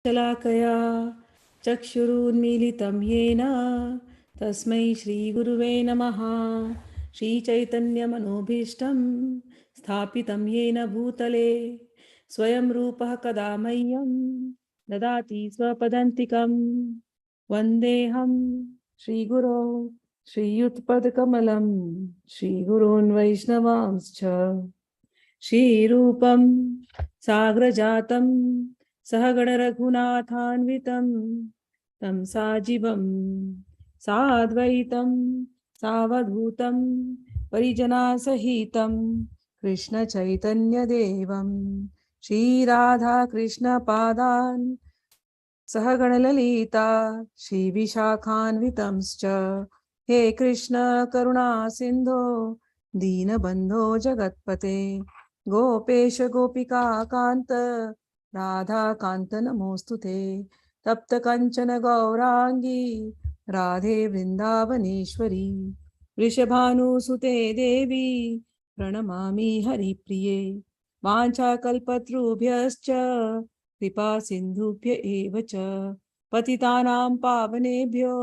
शलाकया चक्षुरुन्मीलितं येन तस्मै श्रीगुरुवे नमः। श्रीचैतन्यमनोभीष्टं स्थापितं येन भूतले स्वयं रूपः कदा मह्यं ददाति स्वपदान्तिकं। वन्देऽहं श्रीगुरो श्रीयुतपदकमलं श्रीगुरून् वैष्णवांश्च श्रीरूपं साग्रजातं सहगणरघुनाथान्वितं तं साजिवं साद्वैतं सावधूतं परिजनासहितं कृष्णचैतन्यदेवं श्रीराधाकृष्णपादान् सहगणललिता श्रीविशाखान्वितंश्च। हे कृष्ण करुणा सिन्धो दीनबन्धो जगत्पते गोपेश गोपिका कान्त राधा कान्त नमोस्तुते। तप्त कंचन गौरांगी राधे वृंदावनेश्वरी वृषभानुसुते देवी प्रणमामि हरिप्रिये। वाञ्छाकल्पतरुभ्यश्च कृपा सिन्धुभ्य एव च पतितानां पावनेभ्यो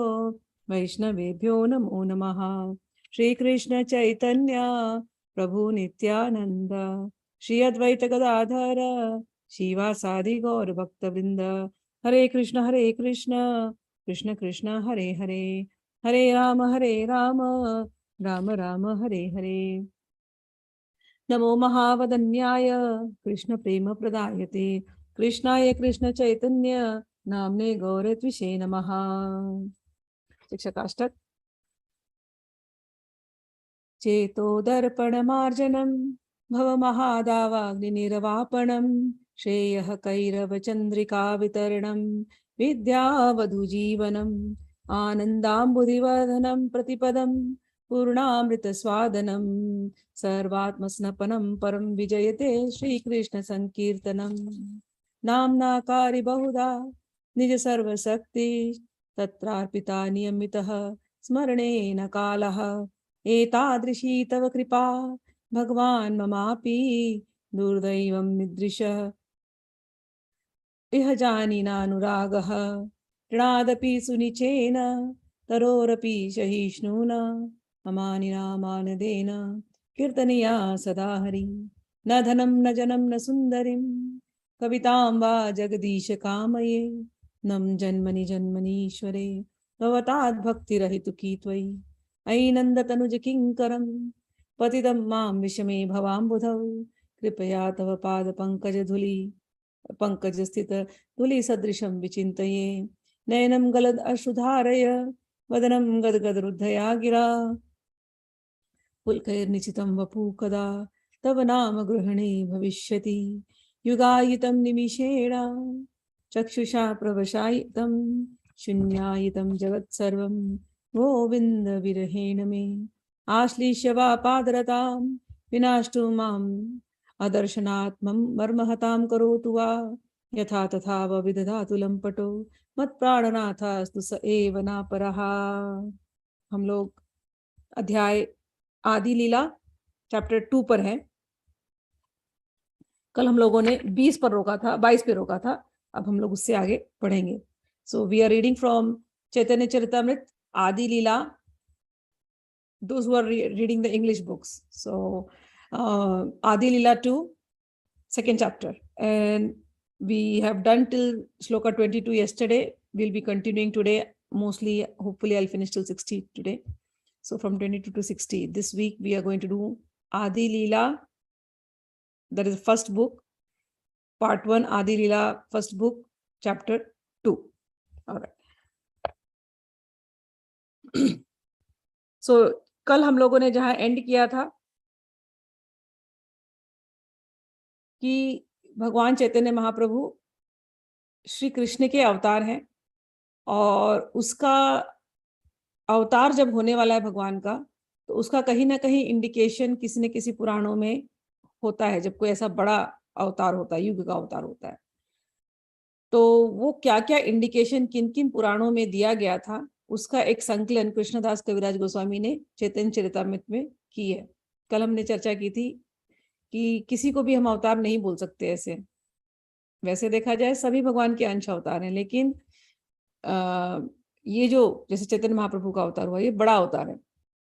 वैष्णवेभ्यो नमो नमः। श्रीकृष्ण चैतन्य प्रभु नित्यानंद श्री अद्वैत गदाधर शिवासादि गौर भक्तवृंद। हरे कृष्ण कृष्ण कृष्ण हरे हरे, हरे राम राम राम हरे हरे। नमो महावदन्याय कृष्ण प्रेम प्रदायते कृष्णाय कृष्ण चैतन्य नामने गौरत्विषे नमः। शिक्षकाष्टक। चेतो दर्पणमार्जनं भवमहादावाग्निर्वापणं श्रेयः कैरवचन्द्रिका वितरणं विद्यावधुजीवनम् आनन्दाम्बुधिवर्धनं प्रतिपदं पूर्णामृतस्वादनं सर्वात्मस्नपनं परं विजयते श्रीकृष्णसङ्कीर्तनं। नाम्नाकारि बहुधा निज सर्वशक्ति तत्रार्पिता नियमितः स्मरणेन कालः एतादृशी तव कृपा भगवान् ममापि दुर्दैवं निदृशः इह जानीनानुरागः ऋणादपि सुनिचेन तरोरपि सहिष्णुना ममानि नामानदेन कीर्तनीया सदा हरि। न धनं न जनं न सुन्दरीं कवितां वा जगदीश कामये नं जन्मनि जन्मनीश्वरे भवताद्भक्तिरहितुकी त्वयि। अयि नन्दतनुज किङ्करं पतितं मां विषमे भवाम्बुधौ कृपया तव पादपङ्कजधूलि पङ्कजस्थित धूलिसदृशं विचिन्तये। नयनं गलद अश्रुधारय वदनं गदगदरुद्धया गिरा पुलकैर्निचितं वपु कदा तव नाम गृहणे भविष्यति। युगायितं निमिषेण चक्षुषा प्रवशायितं शून्यायितं जगत्सर्वं गोविन्द विरहेण मे आश्लिष्य वा पादरतां विनाष्टु माम् अदर्शनात्मं मर्महतां करोतु वा यथा तथा विदधातु लम्पटो मत्प्राणनाथस्तु स एव नापरः। हम लोग अध्याय आदि लीला चैप्टर 2 पर है। कल हम लोगों ने 20 पर रोका था, 22 पे रोका था। अब हम लोग उससे आगे पढ़ेंगे। So we are reading from Chaitanya Charitamrita Adi Lila, those who are reading the English books. So Adi Lila 2, second chapter, and we have done till shloka 22 yesterday. We'll be continuing today. Mostly, hopefully I'll finish till 60 today. So from 22 to 60 this week we are going to do Adi Lila, that is the first book, part 1, Adi Lila first book, chapter 2. All right. So कल हम लोगों ने जहां and किया था कि भगवान चैतन्य महाप्रभु श्री कृष्ण के अवतार हैं और उसका अवतार जब होने वाला है भगवान का, तो उसका कहीं ना कहीं इंडिकेशन किसी न किसी पुराणों में होता है। जब कोई ऐसा बड़ा अवतार होता है, युग का अवतार होता है, तो वो क्या क्या इंडिकेशन किन किन पुराणों में दिया गया था, उसका एक संकलन कृष्णदास कविराज गोस्वामी ने चैतन्य चरितामृत में की है। कल हमने चर्चा की थी कि किसी को भी हम अवतार नहीं बोल सकते ऐसे, वैसे देखा जाए सभी भगवान के अंश अवतार हैं, लेकिन ये जो जैसे चैतन्य महाप्रभु का अवतार हुआ, ये बड़ा अवतार है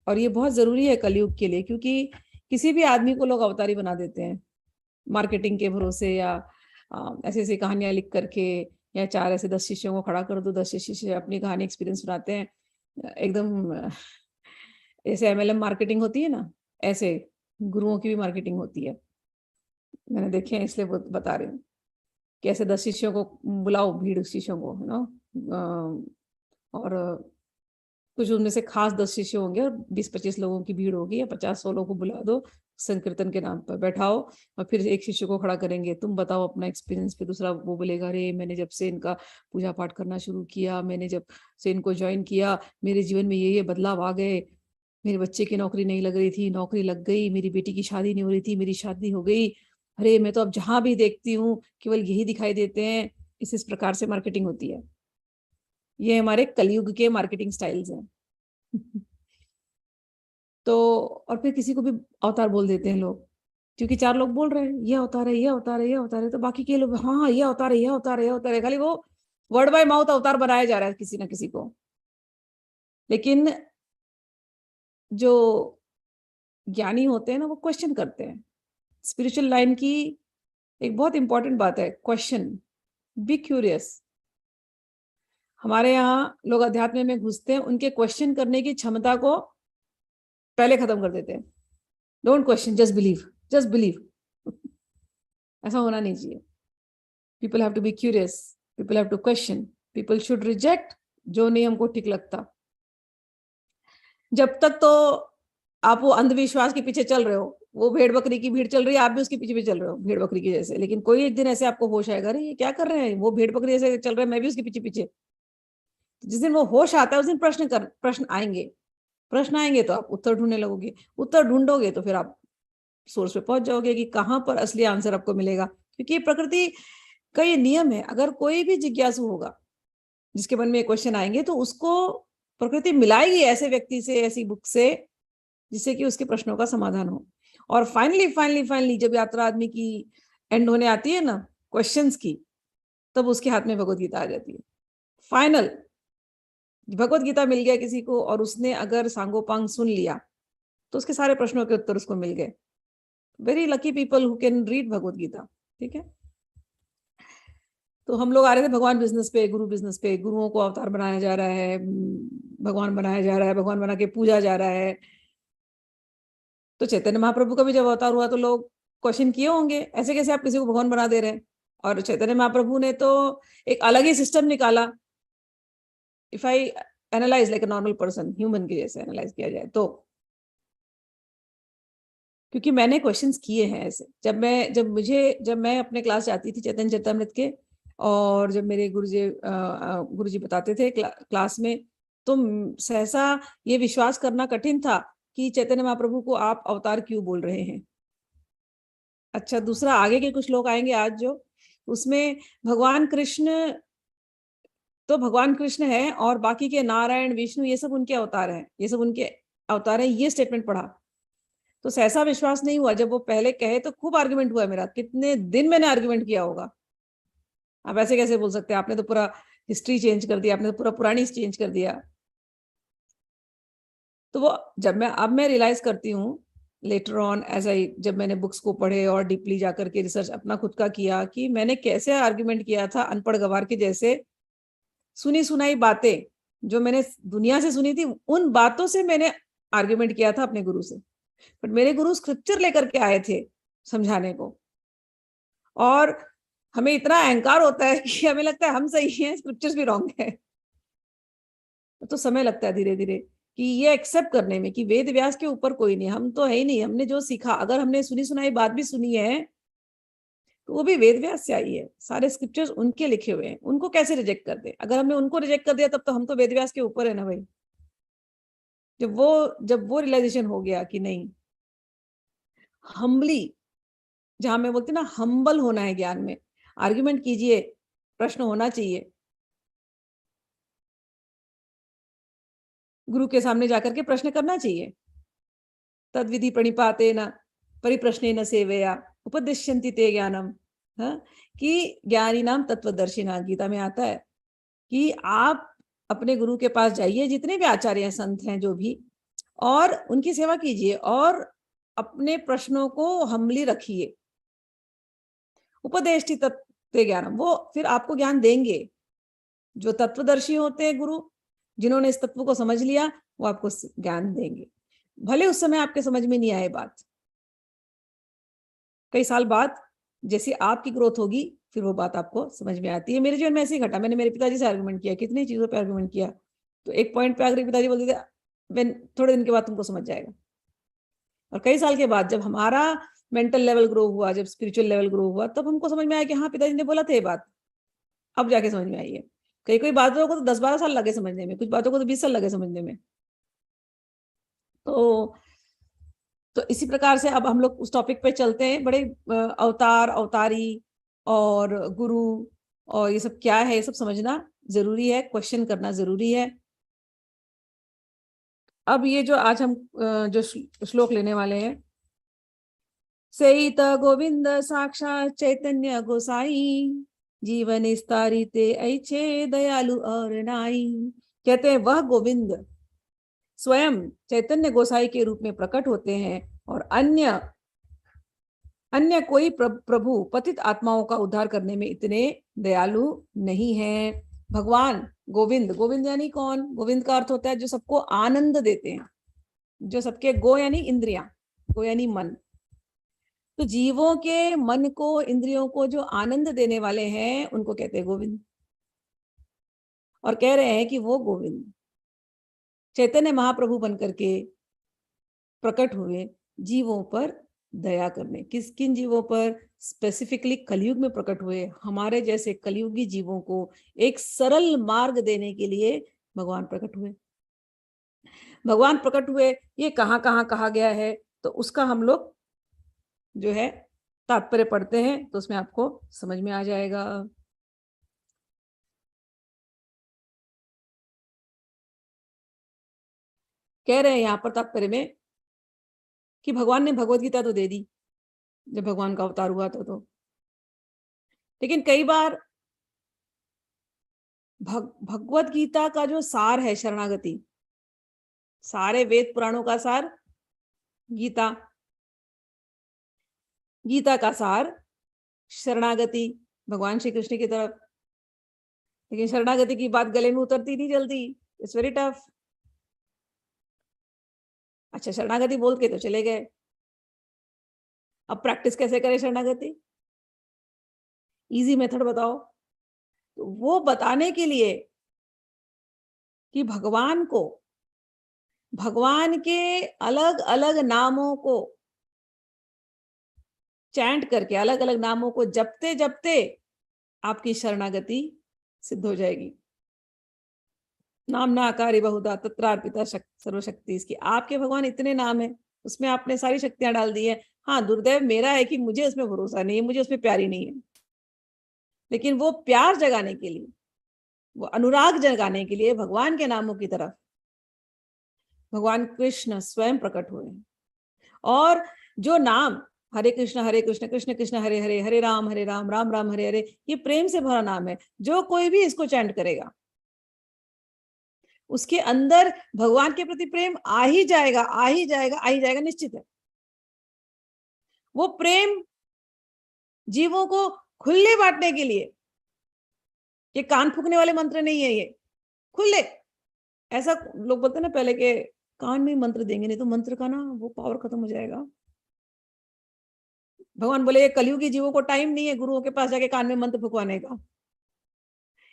और ये बहुत जरूरी है कलयुग के लिए, क्योंकि किसी भी आदमी को लोग अवतारी बना देते हैं मार्केटिंग के भरोसे, या ऐसी ऐसी कहानियां लिख करके, या 4 ऐसे 10 शिष्यों को खड़ा कर दो, 10 शिष्य अपनी कहानी एक्सपीरियंस बनाते हैं एकदम ऐसे MLM मार्केटिंग होती है ना, ऐसे गुरुओं की भी मार्केटिंग होती है, मैंने देखे हैं, इसलिए बता रही हूँ कि ऐसे 10 शिष्यों को बुलाओ, भीड़ शिष्यों को, है ना, और कुछ उनमें से खास 10 शिष्य होंगे और 20-25 लोगों की भीड़ होगी, या 50-100 लोगों को बुला दो संकीर्तन के नाम पर, बैठाओ और फिर एक शिष्य को खड़ा करेंगे, तुम बताओ अपना एक्सपीरियंस। फिर दूसरा वो बोलेगा, अरे मैंने जब से इनका पूजा पाठ करना शुरू किया, मैंने जब से इनको ज्वाइन किया, मेरे जीवन में ये बदलाव आ गए, मेरे बच्चे की नौकरी नहीं लग रही थी, नौकरी लग गई, मेरी बेटी की शादी नहीं हो रही थी, मेरी शादी हो गई, अरे मैं तो अब जहां भी देखती हूँ केवल यही दिखाई देते हैं। इस प्रकार से मार्केटिंग होती है। ये हमारे कलयुग के मार्केटिंग स्टाइल्स हैं। तो और फिर किसी को भी अवतार बोल देते हैं लोग, क्योंकि 4 लोग बोल रहे हैं ये अवतार है, ये अवतार है, ये अवतार है, तो बाकी के लोग हाँ हाँ ये अवतार है, ये अवतार है, ये अवतार है, खाली वो वर्ड बाय माउथ अवतार बनाया जा रहा है किसी ना किसी को। लेकिन जो ज्ञानी होते हैं ना, वो क्वेश्चन करते हैं। स्पिरिचुअल लाइन की एक बहुत इंपॉर्टेंट बात है क्वेश्चन, बी क्यूरियस। हमारे यहाँ लोग अध्यात्म में घुसते हैं, उनके क्वेश्चन करने की क्षमता को पहले खत्म कर देते हैं। Don't question, just believe, just believe. ऐसा होना नहीं चाहिए। People have to be curious, people have to question, people should reject जो नहीं हमको ठीक लगता। जब तक तो आप वो अंधविश्वास के पीछे चल रहे हो, वो भेड़ बकरी की भीड़ चल रही है, आप भी उसके पीछे भी चल रहे हो भेड़ बकरी की जैसे, लेकिन कोई एक दिन ऐसे आपको होश आएगा, अरे ये क्या कर रहे हैं, वो भेड़ बकरी ऐसे चल रहे हैं, मैं भी उसके पीछे पीछे। जिस दिन वो होश आता है उस दिन प्रश्न आएंगे, प्रश्न आएंगे तो आप उत्तर ढूंढने लगोगे, उत्तर ढूंढोगे तो फिर आप सोर्स पे पहुंच जाओगे कि कहां पर असली आंसर आपको मिलेगा। क्योंकि प्रकृति का ये नियम है, अगर कोई भी जिज्ञासु होगा जिसके मन में क्वेश्चन आएंगे, तो उसको प्रकृति मिलाएगी ऐसे व्यक्ति से, ऐसी बुक से, जिससे कि उसके प्रश्नों का समाधान हो। और फाइनली फाइनली फाइनली जब यात्रा आदमी की एंड होने आती है ना क्वेश्चंस की, तब उसके हाथ में भगवत गीता आ जाती है। फाइनल भगवत गीता मिल गया किसी को, और उसने अगर सांगोपांग सुन लिया, तो उसके सारे प्रश्नों के उत्तर उसको मिल गए। Very lucky people who can read Bhagavad Gita. ठीक है, तो हम लोग आ रहे थे भगवान बिजनेस पे, गुरु बिजनेस पे, गुरुओं को अवतार बनाया जा रहा है, भगवान बनाया जा रहा है, भगवान बना के पूजा जा रहा है। तो चैतन्य महाप्रभु का भी जब अवतार हुआ तो लोग क्वेश्चन किए होंगे, ऐसे कैसे आप किसी को भगवान बना दे रहे हैं। और चैतन्य महाप्रभु ने तो एक अलग ही सिस्टम निकाला। If I analyse like a normal person, human के जैसे एनालाइज किया जाए तो, क्योंकि मैंने क्वेश्चंस किए हैं ऐसे, जब मैं अपने क्लास जाती थी चैतन्य चरितमृत के, और जब मेरे गुरुजी बताते थे क्लास में, तो सहसा ये विश्वास करना कठिन था कि चैतन्य महाप्रभु को आप अवतार क्यों बोल रहे हैं। अच्छा, दूसरा आगे के कुछ लोग आएंगे आज जो, उसमें भगवान कृष्ण तो भगवान कृष्ण है, और बाकी के नारायण विष्णु ये सब उनके अवतार हैं, ये सब उनके अवतार हैं, ये स्टेटमेंट पढ़ा तो सहसा विश्वास नहीं हुआ। जब वो पहले कहे तो खूब आर्गुमेंट हुआ मेरा, कितने दिन मैंने आर्गुमेंट किया होगा। आप ऐसे कैसे बोल सकते हैं, आपने तो पूरा हिस्ट्री चेंज कर दिया, आपने तो पूरा पुरानी चेंज कर दिया। तो वो जब मैं रियलाइज करती हूँ लेटर ऑन, एज आई, जब मैंने बुक्स को पढ़े और डीपली जाकर के रिसर्च अपना खुद का किया, कि मैंने कैसे आर्गुमेंट किया था अनपढ़ गवार के जैसे। सुनी सुनाई बातें जो मैंने दुनिया से सुनी थी, उन बातों से मैंने आर्गुमेंट किया था अपने गुरु से। बट मेरे गुरु स्क्रिप्चर लेकर के आए थे समझाने को, और हमें इतना अहंकार होता है कि हमें लगता है हम सही हैं, स्क्रिप्चर्स भी रॉन्ग है। तो समय लगता है धीरे धीरे कि ये एक्सेप्ट करने में कि वेद व्यास के ऊपर कोई नहीं, हम तो है ही नहीं, हमने जो सीखा, अगर हमने सुनी सुनाई बात भी सुनी है तो वो भी वेद व्यास से आई है, सारे स्क्रिप्चर्स उनके लिखे हुए हैं, उनको कैसे रिजेक्ट कर दे। अगर हमने उनको रिजेक्ट कर दिया तब तो हम तो वेद व्यास के ऊपर है ना भाई। जब वो रियलाइजेशन हो गया कि नहीं, हम्बली, जहां मैं बोलती ना हम्बल होना है ज्ञान में, आर्ग्यूमेंट कीजिए, प्रश्न होना चाहिए, गुरु के सामने जाकर के प्रश्न करना चाहिए। तद विधि प्रणिपाते न परिप्रश्ने न सेवया उपदिश्यन्ति ते ज्ञानम, हाँ, कि ज्ञानी नाम तत्वदर्शिना, गीता में आता है कि आप अपने गुरु के पास जाइए, जितने भी आचार्य हैं, संत हैं जो भी, और उनकी सेवा कीजिए और अपने प्रश्नों को हम्बली रखिए। उपदेष्टि तत्व ज्ञानम, वो फिर आपको ज्ञान देंगे। जो तत्वदर्शी होते हैं गुरु, जिन्होंने इस तत्व को समझ लिया, वो आपको ज्ञान देंगे, भले उस समय आपके समझ में नहीं आए बात। कई साल बाद जैसी आपकी ग्रोथ होगी, फिर वो बात आपको समझ में आती है। मेरे जीवन में ऐसे ही घटा। मैंने मेरे पिताजी से आर्गुमेंट किया, कितनी चीजों पे आर्गुमेंट किया, तो एक पॉइंट पे आकर पिताजी बोलते थे, थोड़े दिन के बाद तुमको समझ जाएगा। और कई साल के बाद जब हमारा मेंटल लेवल ग्रो हुआ, जब स्पिरिचुअल लेवल ग्रो हुआ, तब हमको समझ में आया कि हाँ, पिताजी ने बोला था ये बात, अब जाके समझ में आई है। कई कोई बातों को तो 10-12 साल लगे समझने में, कुछ बातों को तो 20 साल लगे समझने में। तो इसी प्रकार से अब हम लोग उस टॉपिक पे चलते हैं। बड़े अवतार, अवतारी और गुरु और ये सब क्या है, ये सब समझना जरूरी है, क्वेश्चन करना जरूरी है। अब ये जो आज हम जो श्लोक लेने वाले हैं, सेत गोविंद साक्षात चैतन्य गोसाई, जीवन स्तारिते ऐछे दयालु और नाई। कहते हैं वह गोविंद स्वयं चैतन्य गोसाई के रूप में प्रकट होते हैं और अन्य कोई प्रभु पतित आत्माओं का उद्धार करने में इतने दयालु नहीं है। भगवान गोविंद, गोविंद यानी कौन? गोविंद का अर्थ होता है जो सबको आनंद देते हैं, जो सबके, गो यानी इंद्रियां, गो यानी मन। तो जीवों के मन को, इंद्रियों को जो आनंद देने वाले हैं, उनको कहते हैं गोविंद। और कह रहे हैं कि वो गोविंद चैतन्य महाप्रभु बनकर के प्रकट हुए जीवों पर दया करने। किन जीवों पर? स्पेसिफिकली कलयुग में प्रकट हुए। हमारे जैसे कलयुगी जीवों को एक सरल मार्ग देने के लिए भगवान प्रकट हुए। भगवान प्रकट हुए, ये कहाँ कहाँ कहा गया है, तो उसका हम लोग जो है तात्पर्य पढ़ते हैं, तो उसमें आपको समझ में आ जाएगा। कह रहे हैं यहाँ पर तात्पर्य में कि भगवान ने भगवत गीता तो दे दी जब भगवान का अवतार हुआ था, तो लेकिन कई बार भगवत गीता का जो सार है, शरणागति, सारे वेद पुराणों का सार गीता, गीता का सार शरणागति भगवान श्री कृष्ण की तरफ। लेकिन शरणागति की बात गले में उतरती नहीं जल्दी, इट्स वेरी टफ। अच्छा, शरणागति बोल के तो चले गए, अब प्रैक्टिस कैसे करें शरणागति? इजी मेथड बताओ। तो वो बताने के लिए कि भगवान को, भगवान के अलग अलग नामों को चैंट करके, अलग अलग नामों को जपते जपते आपकी शरणागति सिद्ध हो जाएगी। नाम ना आकारी बहुधा तत्रार्पिता सर्वशक्ति। इसकी आपके भगवान इतने नाम है, उसमें आपने सारी शक्तियां डाल दी है। हाँ, दुर्दैव मेरा है कि मुझे उसमें भरोसा नहीं है, मुझे उसमें प्यारी नहीं है। लेकिन वो प्यार जगाने के लिए, वो अनुराग जगाने के लिए भगवान के नामों की तरफ भगवान कृष्ण स्वयं प्रकट हुए हैं। और जो नाम हरे कृष्ण कृष्ण कृष्ण हरे हरे, हरे राम राम राम हरे हरे, ये प्रेम से भरा नाम है। जो कोई भी इसको चैंट करेगा, उसके अंदर भगवान के प्रति प्रेम आ ही जाएगा, आ ही जाएगा, आ ही जाएगा, निश्चित है। वो प्रेम जीवों को खुले बांटने के लिए, ये कान फूकने वाले मंत्र नहीं है, ये खुले। ऐसा लोग बोलते हैं ना पहले के, कान में मंत्र देंगे नहीं तो मंत्र का ना वो पावर खत्म हो जाएगा। भगवान बोले ये कलयुगी जीवों को टाइम नहीं है गुरुओं के पास जाके कान में मंत्र फुकवाने का।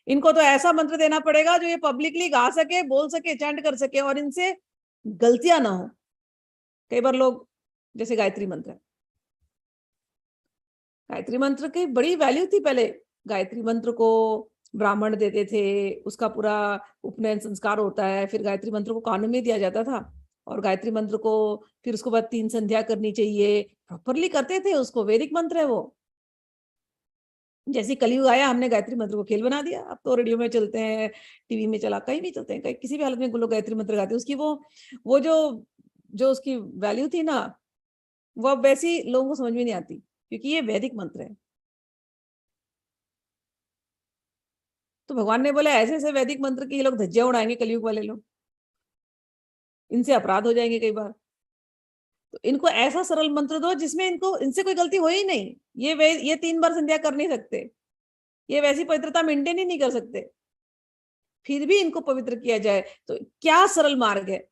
इनको तो ऐसा मंत्र देना पड़ेगा जो ये पब्लिकली गा सके, बोल सके, चैंट कर सके और इनसे गलतियां ना हो। कई बार लोग, जैसे गायत्री मंत्र, गायत्री मंत्र की बड़ी वैल्यू थी पहले। गायत्री मंत्र को ब्राह्मण देते थे, उसका पूरा उपनयन संस्कार होता है, फिर गायत्री मंत्र को कानों में दिया जाता था। और गायत्री मंत्र को फिर उसके बाद 3 संध्या करनी चाहिए, प्रॉपरली करते थे उसको। वैदिक मंत्र है वो। जैसे कलयुग आया, हमने गायत्री मंत्र को खेल बना दिया। अब तो रेडियो में चलते हैं, टीवी में चला, कहीं भी चलते हैं, कहीं किसी भी हालत में लोग गायत्री मंत्र गाते हैं। उसकी वो जो उसकी वैल्यू थी ना, वो अब वैसी लोगों को समझ में नहीं आती, क्योंकि ये वैदिक मंत्र है। तो भगवान ने बोला ऐसे ऐसे वैदिक मंत्र के ये लोग धज्जियां उड़ाएंगे, कलयुग वाले लोग, इनसे अपराध हो जाएंगे कई बार, तो इनको ऐसा सरल मंत्र दो जिसमें इनको, इनसे कोई गलती हो ही नहीं, ये 3 बार संध्या कर नहीं सकते, ये वैसी पवित्रता मेंटेन ही नहीं कर सकते, फिर भी इनको पवित्र किया जाए, तो क्या सरल मार्ग है।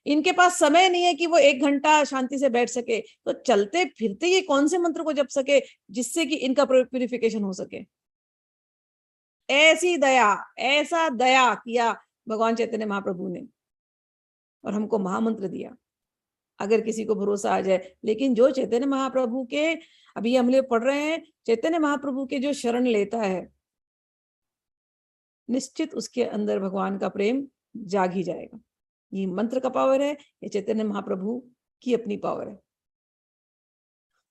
इनके पास समय नहीं है कि वो 1 घंटा शांति से बैठ सके, तो चलते फिरते ये कौन से मंत्र को जप सके जिससे कि इनका प्यूरिफिकेशन हो सके। ऐसी दया, ऐसा दया किया भगवान चैतन्य महाप्रभु ने और हमको महामंत्र दिया, अगर किसी को भरोसा आ जाए। लेकिन जो चैतन्य महाप्रभु के, अभी हम लोग पढ़ रहे हैं, चैतन्य महाप्रभु के जो शरण लेता है, निश्चित उसके अंदर भगवान का प्रेम जाग ही जाएगा। ये मंत्र का पावर है, ये चैतन्य महाप्रभु की अपनी पावर है।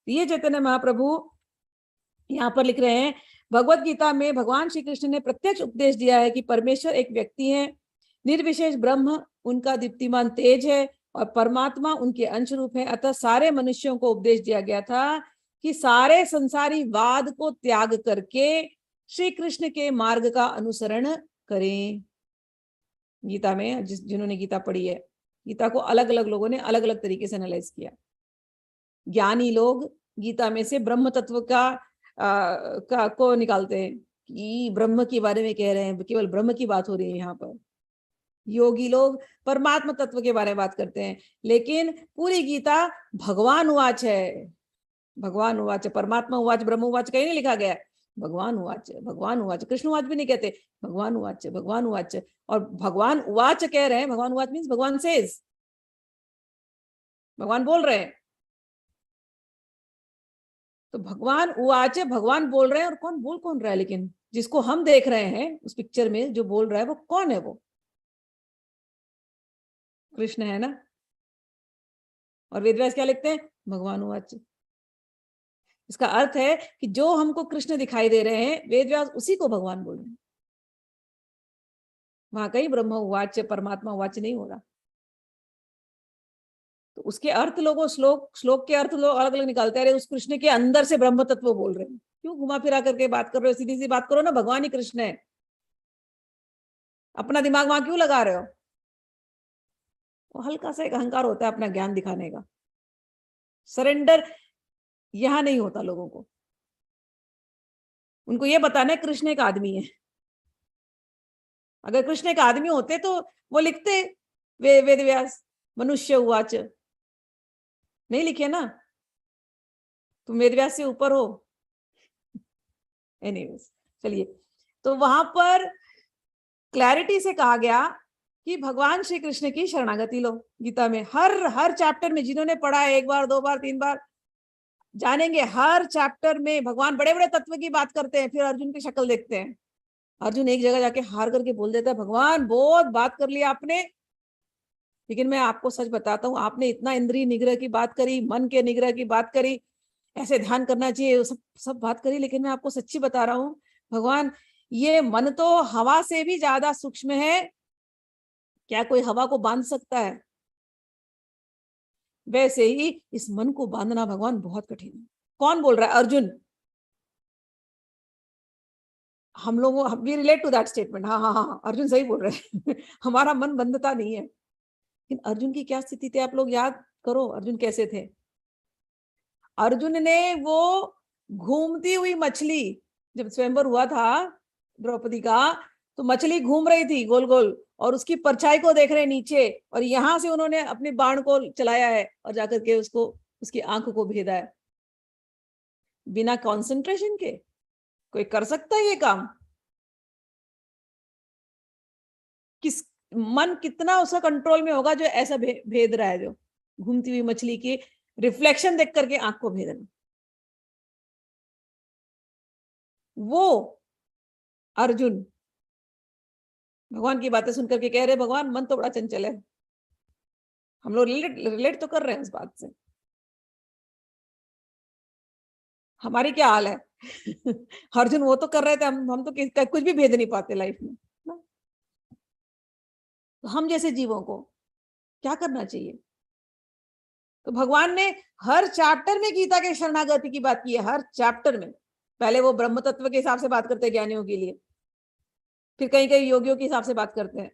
ये चैतन्य महाप्रभु यहाँ पर लिख रहे हैं, भगवत गीता में भगवान श्री कृष्ण ने प्रत्यक्ष उपदेश दिया है कि परमेश्वर एक व्यक्ति है, निर्विशेष ब्रह्म उनका दीप्तिमान तेज है और परमात्मा उनके अंश रूप है। अतः सारे मनुष्यों को उपदेश दिया गया था कि सारे संसारी वाद को त्याग करके श्री कृष्ण के मार्ग का अनुसरण करें। गीता में जिन्होंने गीता पढ़ी है, गीता को अलग अलग लोगों ने अलग अलग तरीके से एनालाइज किया। ज्ञानी लोग गीता में से ब्रह्म तत्व को निकालते हैं कि ब्रह्म के बारे में कह रहे हैं, केवल ब्रह्म की बात हो रही है यहाँ पर। योगी लोग परमात्मा तत्व के बारे में बात करते हैं, लेकिन पूरी गीता भगवान उवाच है, भगवान उवाच, परमात्मा उवाच, ब्रह्म उवाच कहीं नहीं लिखा गया है, भगवान उवाच, भगवान उवाच, कृष्ण उवाच भी नहीं कहते, भगवान उवाच, भगवान उवाच। और भगवान उवाच कह रहे हैं, भगवान उवाच मीन्स भगवान सेज, भगवान बोल रहे हैं। तो भगवान उवाच, भगवान बोल रहे हैं, और कौन रहा है, लेकिन जिसको हम देख रहे हैं उस पिक्चर में जो बोल रहा है वो कौन है? वो कृष्ण है ना। और वेदव्यास क्या लिखते हैं? भगवान उवाच। इसका अर्थ है कि जो हमको कृष्ण दिखाई दे रहे हैं, वेदव्यास उसी को भगवान बोल रहे हैं। वहां कहीं ब्रह्म उवाच, परमात्मा उवाच नहीं हो रहा। तो उसके अर्थ लोगों, श्लोक के अर्थ लोग अलग अलग निकालते हैं। उस कृष्ण के अंदर से ब्रह्म तत्व बोल रहे हैं, क्यों घुमा फिरा करके बात कर रहे हो? सीधी सी बात करो ना, भगवान ही कृष्ण है, अपना दिमाग वहां क्यों लगा रहे हो? वो हल्का सा एक अहंकार होता है अपना ज्ञान दिखाने का, सरेंडर यहां नहीं होता लोगों को। उनको ये बताना है कृष्ण एक आदमी है। अगर कृष्ण एक आदमी होते तो वो लिखते वेदव्यास मनुष्य उवाच, नहीं लिखे ना, तुम वेदव्यास से ऊपर हो। एनीवेज, चलिए, तो वहां पर क्लैरिटी से कहा गया कि भगवान श्री कृष्ण की शरणागति लो। गीता में हर चैप्टर में, जिन्होंने पढ़ा है 1 बार 2 बार 3 बार जानेंगे, हर चैप्टर में भगवान बड़े बड़े तत्व की बात करते हैं, फिर अर्जुन की शक्ल देखते हैं। अर्जुन एक जगह जाके हार करके बोल देता है, भगवान बहुत बात कर लिया आपने, लेकिन मैं आपको सच बताता हूँ, आपने इतना इंद्रिय निग्रह की बात करी, मन के निग्रह की बात करी, ऐसे ध्यान करना चाहिए, सब बात करी, लेकिन मैं आपको सच्ची बता रहा हूँ भगवान, ये मन तो हवा से भी ज्यादा सूक्ष्म है। क्या कोई हवा को बांध सकता है? वैसे ही इस मन को बांधना भगवान बहुत कठिन है। कौन बोल रहा है? अर्जुन। हम लोगों, we relate to that statement. हाँ हाँ हाँ, अर्जुन सही बोल रहे हैं। हमारा मन बंधता नहीं है। लेकिन अर्जुन की क्या स्थिति थी, आप लोग याद करो, अर्जुन कैसे थे? अर्जुन ने वो घूमती हुई मछली, जब स्वयंवर हुआ था द्रौपदी का, तो मछली घूम रही थी गोल गोल, और उसकी परछाई को देख रहे नीचे, और यहां से उन्होंने अपने बाण को चलाया है और जाकर के उसको, उसकी आंख को भेदा है। बिना कंसंट्रेशन के कोई कर सकता है ये काम? किस मन कितना उसका कंट्रोल में होगा जो ऐसा भेद रहा है, जो घूमती हुई मछली की रिफ्लेक्शन देख करके आंख को भेदना। वो अर्जुन भगवान की बातें सुनकर के कह रहे, भगवान मन तो बड़ा चंचल है। हम लोग रिलेट तो कर रहे हैं इस बात से। हमारी क्या हाल है? अर्जुन वो तो कर रहे थे, हम तो कुछ भी भेद नहीं पाते लाइफ में ना? तो हम जैसे जीवों को क्या करना चाहिए? तो भगवान ने हर चैप्टर में गीता के शरणागति की बात की है, हर चैप्टर में। पहले वो ब्रह्म तत्व के हिसाब से बात करते हैं ज्ञानियों के लिए, फिर कहीं कहीं योगियों के हिसाब से बात करते हैं,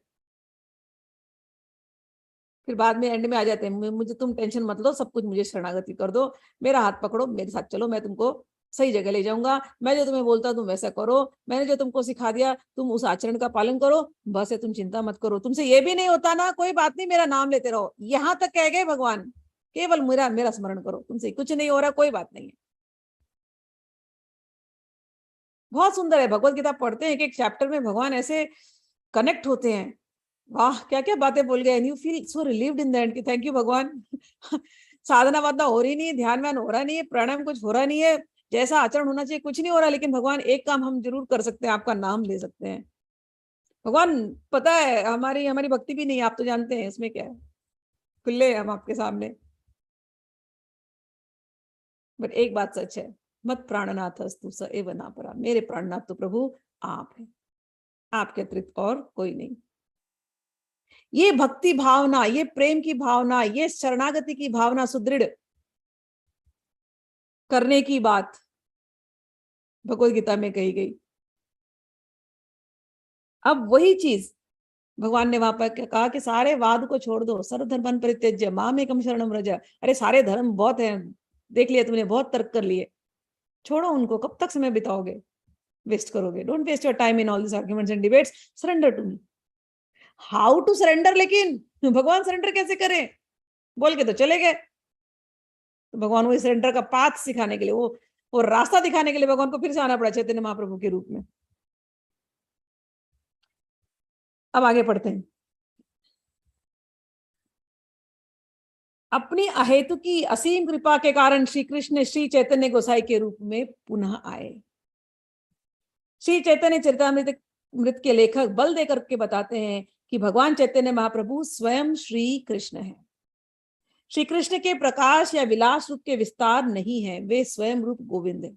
फिर बाद में एंड में आ जाते हैं, मुझे तुम टेंशन मत लो, सब कुछ मुझे शरणागति कर दो, मेरा हाथ पकड़ो, मेरे साथ चलो, मैं तुमको सही जगह ले जाऊंगा, मैं जो तुम्हें बोलता तुम वैसा करो, मैंने जो तुमको सिखा दिया तुम उस आचरण का पालन करो, बस है, तुम चिंता मत करो, तुमसे ये भी नहीं होता ना, कोई बात नहीं, मेरा नाम लेते रहो, यहां तक कह गए भगवान, केवल मेरा मेरा स्मरण करो, तुमसे कुछ नहीं हो रहा, कोई बात नहीं है। बहुत सुंदर है, भगवत गीता पढ़ते हैं, एक चैप्टर में भगवान ऐसे कनेक्ट होते हैं, वाह क्या क्या बातें बोल गए, and you feel so relieved in the end कि थैंक यू भगवान। साधना वादना हो रही नहीं है, ध्यान व्यान हो रहा नहीं है, प्राणायाम कुछ हो रहा नहीं है, जैसा आचरण होना चाहिए कुछ नहीं हो रहा, लेकिन भगवान एक काम हम जरूर कर सकते हैं, आपका नाम ले सकते हैं। भगवान पता है हमारी हमारी भक्ति भी नहीं है, आप तो जानते हैं, इसमें क्या है, खुले हैं हम आपके सामने। बट एक बात सच है, मत प्राणनाथ अस्तु स एव नापरा, मेरे प्राणनाथ तो प्रभु आप हैं, आपके अतिरिक्त और कोई नहीं। ये भक्ति भावना, ये प्रेम की भावना, ये शरणागति की भावना सुदृढ़ करने की बात भगवत गीता में कही गई। अब वही चीज भगवान ने वहां पर कहा कि सारे वाद को छोड़ दो, सर्वधर्मन परित्यज्य माम एकम शरणम व्रज। अरे सारे धर्म बहुत हैं, देख लिया तुमने, बहुत तर्क कर लिए, छोड़ो उनको, कब तक समय बिताओगे, वेस्ट करोगे, don't waste your time in all this arguments and debates, surrender to me. How to surrender, लेकिन भगवान सरेंडर कैसे करें, बोल के तो चले गए। तो भगवान वो सरेंडर का पाथ सिखाने के लिए, वो रास्ता दिखाने के लिए भगवान को फिर से आना पड़ा चैतन्य महाप्रभु के रूप में। अब आगे पढ़ते हैं। अपनी अहेतु की असीम कृपा के कारण श्री कृष्ण श्री चैतन्य गोसाई के रूप में पुनः आए। श्री चैतन्य चरितामृत के लेखक बल देकर के बताते हैं कि भगवान चैतन्य महाप्रभु स्वयं श्री कृष्ण है। श्री कृष्ण के प्रकाश या विलास रूप के विस्तार नहीं है, वे स्वयं रूप गोविंद है।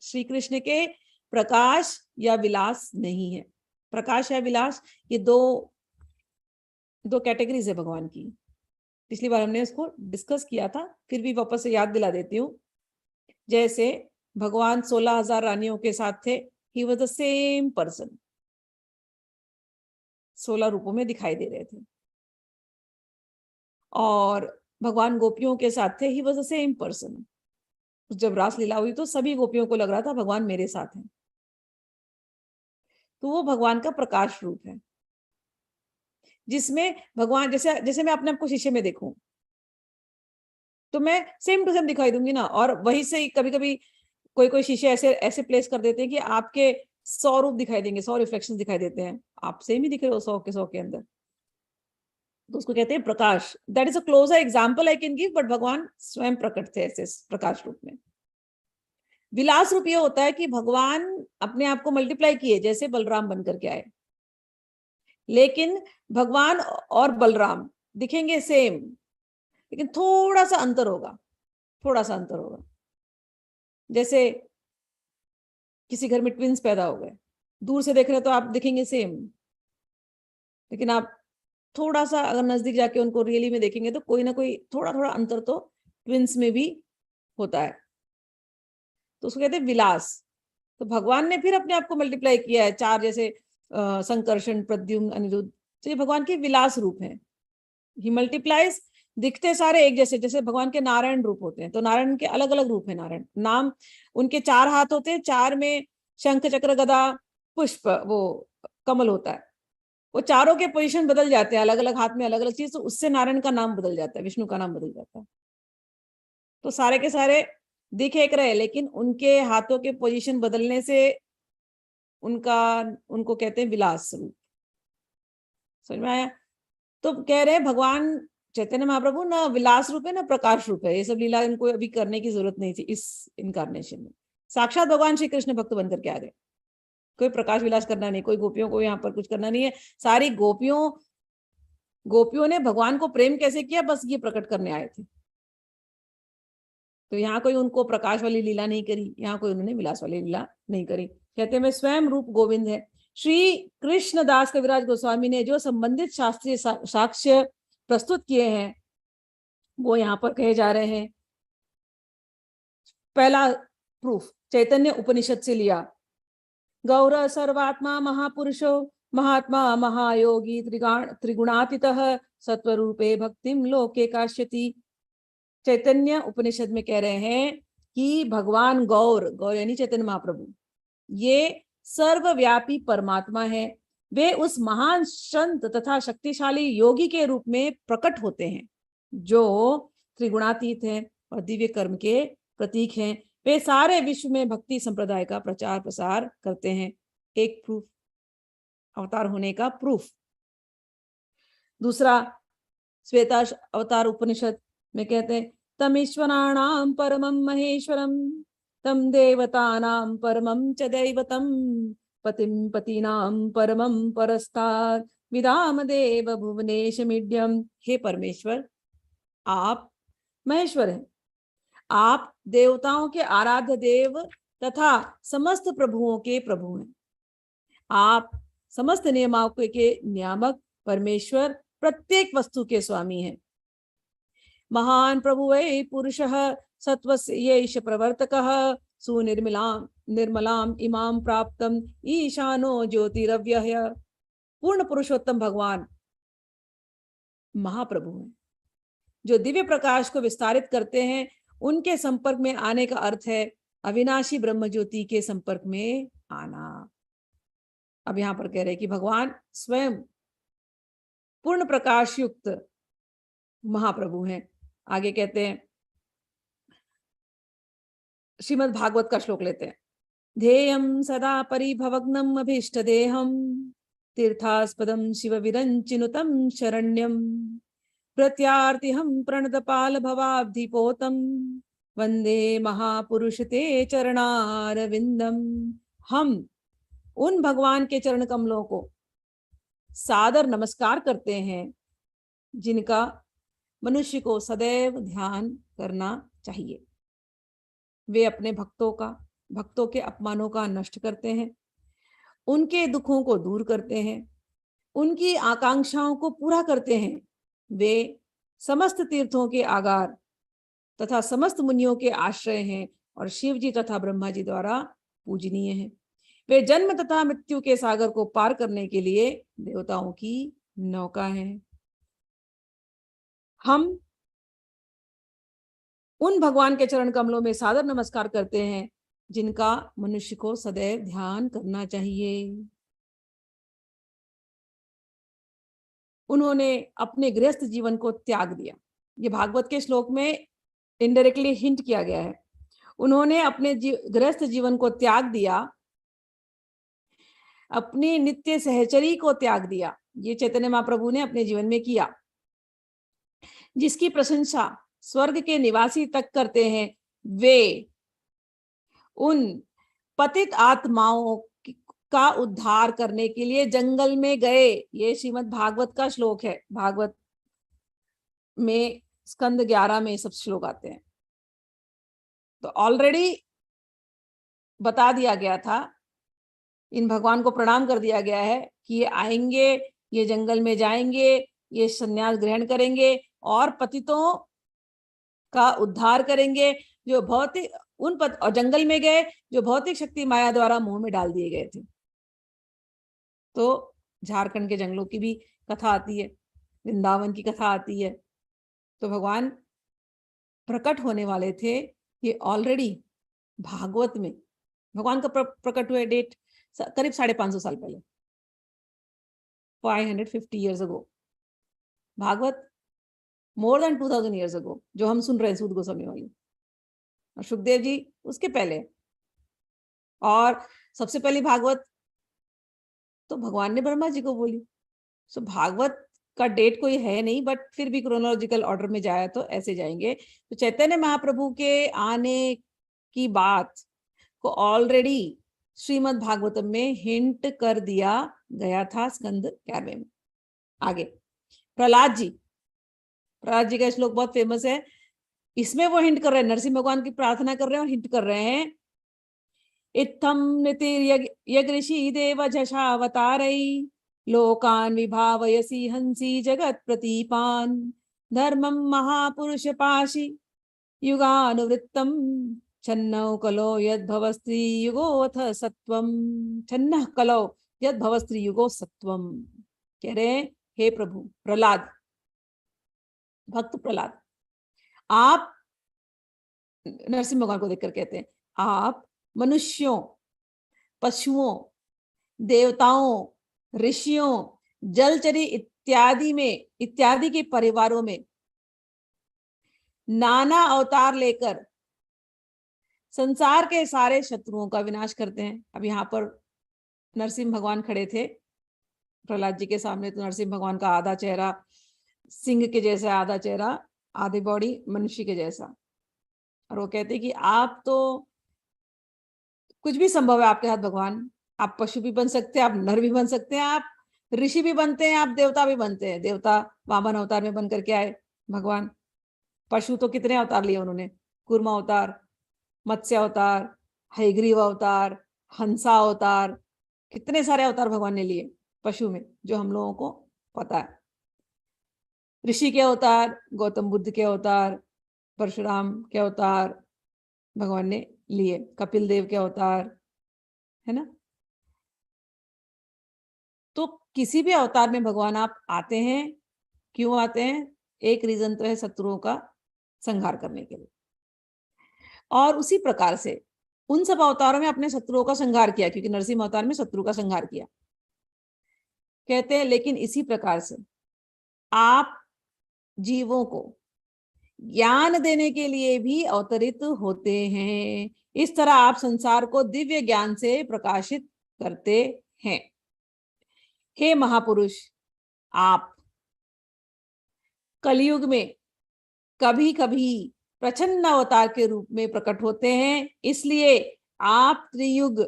श्री कृष्ण के प्रकाश या विलास नहीं है, प्रकाश या विलास ये दो कैटेगरीज है भगवान की। पिछली बार हमने उसको डिस्कस किया था, फिर भी वापस से याद दिला देती हूँ। जैसे भगवान 16,000 रानियों के साथ थे, he was the same person, 16 रूपों में दिखाई दे रहे थे। और भगवान गोपियों के साथ थे, he was the same person. जब रासलीला हुई तो सभी गोपियों को लग रहा था भगवान मेरे साथ हैं, तो वो भगवान का प्रकाश रूप है, जिसमें भगवान जैसे जैसे मैं अपने आप को शीशे में देखूं तो मैं सेम टू सेम दिखाई दूंगी ना। और वहीं से कभी कभी कोई कोई शीशे ऐसे ऐसे प्लेस कर देते हैं कि आपके 100 रूप दिखाई देंगे, 100 रिफ्लेक्शन दिखाई देते हैं, आप सेम ही दिख रहे हो 100 के अंदर, तो उसको कहते हैं प्रकाश। That is a closer example I can give, but भगवान स्वयं प्रकट थे ऐसे प्रकाश रूप में। विलास रूप ये होता है कि भगवान अपने आप को मल्टीप्लाई किए, जैसे बलराम बनकर के आए, लेकिन भगवान और बलराम दिखेंगे सेम, लेकिन थोड़ा सा अंतर होगा, थोड़ा सा अंतर होगा। जैसे किसी घर में ट्विंस पैदा हो गए, दूर से देख रहे हो तो आप दिखेंगे सेम, लेकिन आप थोड़ा सा अगर नजदीक जाके उनको रियली में देखेंगे तो कोई ना कोई थोड़ा थोड़ा अंतर तो ट्विंस में भी होता है, तो उसको कहते हैं विलास। तो भगवान ने फिर अपने आप को मल्टीप्लाई किया है, चार, जैसे संकर्षण, प्रद्युम्न, अनिरुद्ध, तो ये भगवान के विलास रूप हैं। ही मल्टीप्लाइज, दिखते सारे एक जैसे, जैसे भगवान के नारायण रूप होते हैं, तो नारायण के अलग अलग रूप है, नारायण नाम उनके 4 हाथ होते हैं, 4 में शंख चक्र गदा पुष्प वो कमल होता है, वो चारों के पोजीशन बदल जाते हैं, अलग अलग हाथ में अलग अलग चीज, तो उससे नारायण का नाम बदल जाता है, विष्णु का नाम बदल जाता है। तो सारे के सारे दिख एक रहे, लेकिन उनके हाथों के पोजीशन बदलने से उनका उनको कहते हैं विलास रूप। समझ में आया? तो कह रहे हैं भगवान चैतन्य महाप्रभु ना विलास रूप है ना प्रकाश रूप है, ये सब लीला इनको अभी करने की जरूरत नहीं थी इस इनकारनेशन में। साक्षात भगवान श्री कृष्ण भक्त बनकर के आ गए, कोई प्रकाश विलास करना नहीं, कोई गोपियों को यहाँ पर कुछ करना नहीं है। सारी गोपियों ने भगवान को प्रेम कैसे किया, बस ये प्रकट करने आए थे। तो यहाँ कोई उनको प्रकाश वाली लीला नहीं करी, यहाँ कोई उन्होंने विलास वाली लीला नहीं करी। कहते हैं मैं स्वयं रूप गोविंद है। श्री कृष्णदास कविराज गोस्वामी ने जो संबंधित शास्त्रीय साक्ष्य प्रस्तुत किए हैं वो यहाँ पर कहे जा रहे हैं। पहला प्रूफ चैतन्य उपनिषद से लिया, गौर सर्वात्मा महापुरुषो महात्मा महायोगी त्रिगुणातीतः सत्वरूपे भक्तिम लोके काश्यति। चैतन्य उपनिषद में कह रहे हैं कि भगवान गौर, गौर यानी चैतन्य महाप्रभु, ये सर्वव्यापी परमात्मा है। वे उस महान संत तथा शक्तिशाली योगी के रूप में प्रकट होते हैं जो त्रिगुणातीत हैं और दिव्य कर्म के प्रतीक हैं। वे सारे विश्व में भक्ति संप्रदाय का प्रचार प्रसार करते हैं। एक प्रूफ, अवतार होने का प्रूफ। दूसरा, श्वेता अवतार उपनिषद में कहते हैं तमीश्वराणाम परमं महेश्वरम तम देवतानां परमं च दैवतम पतिं पतीनां परमं परस्तात् विदाम देव भुवनेश मीड्यम। हे परमेश्वर, आप महेश्वर हैं, आप देवताओं के आराध्य देव तथा समस्त प्रभुओं के प्रभु हैं। आप समस्त नियामकों के नियामक परमेश्वर, प्रत्येक वस्तु के स्वामी हैं। महान प्रभु वै पुरुषः सत्वस्य येष प्रवर्तकः सुनिर्मलाम निर्मलाम इमाम प्राप्तम ईशानो ज्योतिरव्यय। पूर्ण पुरुषोत्तम भगवान महाप्रभु हैं जो दिव्य प्रकाश को विस्तारित करते हैं। उनके संपर्क में आने का अर्थ है अविनाशी ब्रह्म ज्योति के संपर्क में आना। अब यहां पर कह रहे हैं कि भगवान स्वयं पूर्ण प्रकाश युक्त महाप्रभु हैं। आगे कहते हैं, श्रीमद् भागवत का श्लोक लेते हैं। ध्येयं सदा परिभवग्नम अभीष्ट देहम तीर्थास्पदम शिव विरंचिनुतम शरण्यम प्रत्यार्तिहं प्रणतपाल भवाब्धिपोतम वंदे महापुरुष ते चरणारविंदम। हम उन भगवान के चरण कमलों को सादर नमस्कार करते हैं जिनका मनुष्य को सदैव ध्यान करना चाहिए। वे अपने भक्तों के अपमानों का नष्ट करते हैं, उनके दुखों को दूर करते हैं, उनकी आकांक्षाओं को पूरा करते हैं। वे समस्त तीर्थों के आगार तथा समस्त मुनियों के आश्रय हैं और शिव जी तथा ब्रह्मा जी द्वारा पूजनीय हैं। वे जन्म तथा मृत्यु के सागर को पार करने के लिए देवताओं की नौका है। हम उन भगवान के चरण कमलों में सादर नमस्कार करते हैं जिनका मनुष्य को सदैव ध्यान करना चाहिए। उन्होंने अपने गृहस्थ जीवन को त्याग दिया। ये भागवत के श्लोक में इनडायरेक्टली हिंट किया गया है। उन्होंने अपने गृहस्थ जीवन को त्याग दिया, अपनी नित्य सहचरी को त्याग दिया। ये चैतन्य महाप्रभु ने अपने जीवन में किया, जिसकी प्रशंसा स्वर्ग के निवासी तक करते हैं। वे उन पतित आत्माओं का उद्धार करने के लिए जंगल में गए। ये श्रीमद् भागवत का श्लोक है। भागवत में स्कंद 11 में सब श्लोक आते हैं। तो ऑलरेडी बता दिया गया था, इन भगवान को प्रणाम कर दिया गया है कि ये आएंगे, ये जंगल में जाएंगे, ये संन्यास ग्रहण करेंगे और पतितों का उद्धार करेंगे जो भौतिक और जंगल में गए जो भौतिक शक्ति माया द्वारा मुंह में डाल दिए गए थे। तो झारखंड के जंगलों की भी कथा आती है, वृंदावन की कथा आती है। तो भगवान प्रकट होने वाले थे। ये ऑलरेडी भागवत में भगवान का प्रकट हुए डेट करीब 550 साल पहले, 550 years ago। Bhagavat more than 2000 years ago, जो हम सुन रहे हैं सूत गोस्वामी वाली, और सुखदेव जी उसके पहले। और सबसे पहली भागवत तो भगवान ने ब्रह्मा जी को बोली। सो भागवत का डेट कोई है नहीं, बट फिर भी क्रोनोलॉजिकल ऑर्डर में जाए तो ऐसे जाएंगे। तो चैतन्य महाप्रभु के आने की बात को ऑलरेडी श्रीमद् भागवतम में हिंट कर दिया गया था स्कंद 11 में। आगे प्रहलाद जी का श्लोक बहुत फेमस है। इसमें वो हिंट कर रहे हैं, नरसिंह भगवान की प्रार्थना कर रहे हैं और हिंट कर रहे हैं, इत्थम नितिर्यगृषि देव झषावतारै लोकान विभावयसि हंसी जगत प्रतीपान धर्मम महापुरुष पाशी युगानुवृत्तम छन्नौ कलो यद भवस्त्री युगोऽथ सत्वम, छन्नः कलो यद भवस्त्री युगो सत्वम। कह रहे हैं हे प्रभु, प्रहलाद, भक्त प्रहलाद, आप, नरसिंह भगवान को देखकर कहते हैं, आप मनुष्यों, पशुओं, देवताओं, ऋषियों, जलचरी इत्यादि के परिवारों में नाना अवतार लेकर संसार के सारे शत्रुओं का विनाश करते हैं। अब यहाँ पर नरसिंह भगवान खड़े थे प्रहलाद जी के सामने, तो नरसिंह भगवान का आधा चेहरा सिंह के जैसा, आधा चेहरा, आधी बॉडी मनुष्य के जैसा, और वो कहते कि आप तो, कुछ भी संभव है आपके साथ भगवान, आप पशु भी बन सकते हैं, आप नर भी बन सकते हैं, आप ऋषि भी बनते हैं, आप देवता भी बनते हैं। देवता वामन अवतार में बन करके आए भगवान। पशु तो कितने अवतार लिए उन्होंने, कूर्मा अवतार, मत्स्य अवतार, हयग्रीव अवतार, हंसा अवतार, कितने सारे अवतार भगवान ने लिए पशु में, जो हम लोगों को पता है। ऋषि के अवतार, गौतम बुद्ध के अवतार, परशुराम के अवतार भगवान ने लिए, कपिल देव के अवतार, है ना। तो किसी भी अवतार में भगवान आप आते हैं, क्यों आते हैं? एक रीजन तो है शत्रुओं का संहार करने के लिए, और उसी प्रकार से उन सब अवतारों में अपने शत्रुओं का संहार किया, क्योंकि नरसिंह अवतार में शत्रु का संहार किया। कहते हैं लेकिन इसी प्रकार से आप जीवों को ज्ञान देने के लिए भी अवतरित होते हैं। इस तरह आप संसार को दिव्य ज्ञान से प्रकाशित करते हैं। हे महापुरुष, आप कलयुग में कभी कभी प्रच्छन्न अवतार के रूप में प्रकट होते हैं, इसलिए आप त्रियुग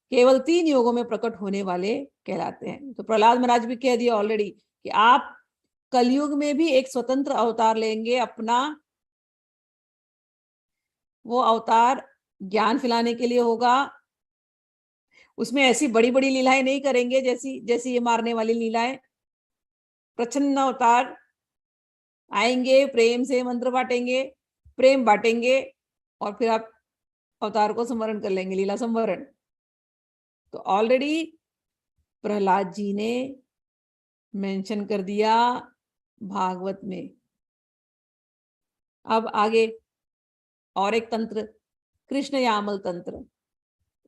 केवल 3 युगों में प्रकट होने वाले कहलाते हैं। तो प्रहलाद महाराज भी कह दिया ऑलरेडी कि आप कलयुग में भी एक स्वतंत्र अवतार लेंगे अपना, वो अवतार ज्ञान फैलाने के लिए होगा। उसमें ऐसी बड़ी बड़ी लीलाएं नहीं करेंगे जैसी ये मारने वाली लीलाएं। प्रच्छन्न अवतार आएंगे, प्रेम से मंत्र बांटेंगे, प्रेम बांटेंगे, और फिर आप अवतार को स्मरण कर लेंगे, लीला संवरण। तो ऑलरेडी प्रहलाद जी ने मेंशन कर दिया भागवत में। अब आगे और एक तंत्र, कृष्ण यामल तंत्र,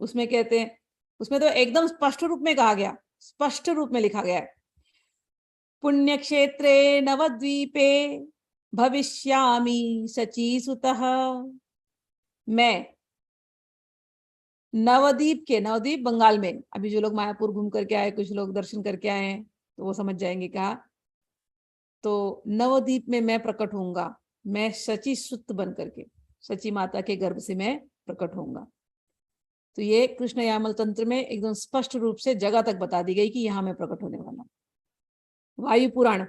उसमें कहते हैं, उसमें तो एकदम स्पष्ट रूप में कहा गया, स्पष्ट रूप में लिखा गया है, पुण्य क्षेत्रे नवद्वीपे भविष्यामि शचीसुतः। मैं नवद्वीप बंगाल में, अभी जो लोग मायापुर घूम करके आए, कुछ लोग दर्शन करके आए हैं, तो वो समझ जाएंगे कहा। तो नवद्वीप में मैं प्रकट होऊंगा, मैं शची सुत बन करके, शची माता के गर्भ से मैं प्रकट होऊंगा। तो ये कृष्ण यामल तंत्र में एकदम स्पष्ट रूप से जगह तक बता दी गई कि यहां मैं प्रकट होने वाला हूं। वायु पुराण,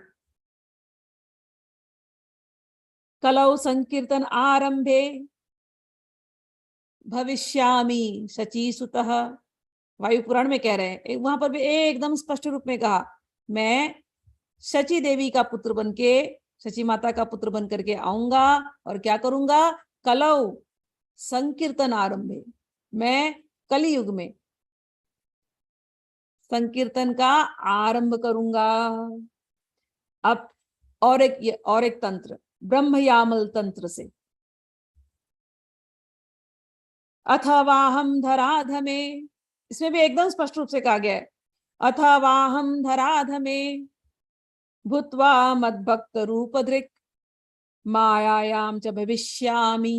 कलौ संकीर्तन आरंभे भविष्यामि शचीसुतः। वायु पुराण में कह रहे हैं, वहां पर भी एकदम स्पष्ट रूप में कहा, मैं शची देवी का पुत्र बनके, शची माता का पुत्र बन करके आऊंगा, और क्या करूंगा? कलौ संकीर्तन आरंभे, मैं कलयुग में संकीर्तन का आरंभ करूंगा। अब और एक तंत्र, ब्रह्मयामल तंत्र से, अथवाहम धराधमे, इसमें भी एकदम स्पष्ट रूप से कहा गया है, अथवाहम धराधमे भूत्वा मद्भक्त रूपधृक् मायायाम च भविष्यामि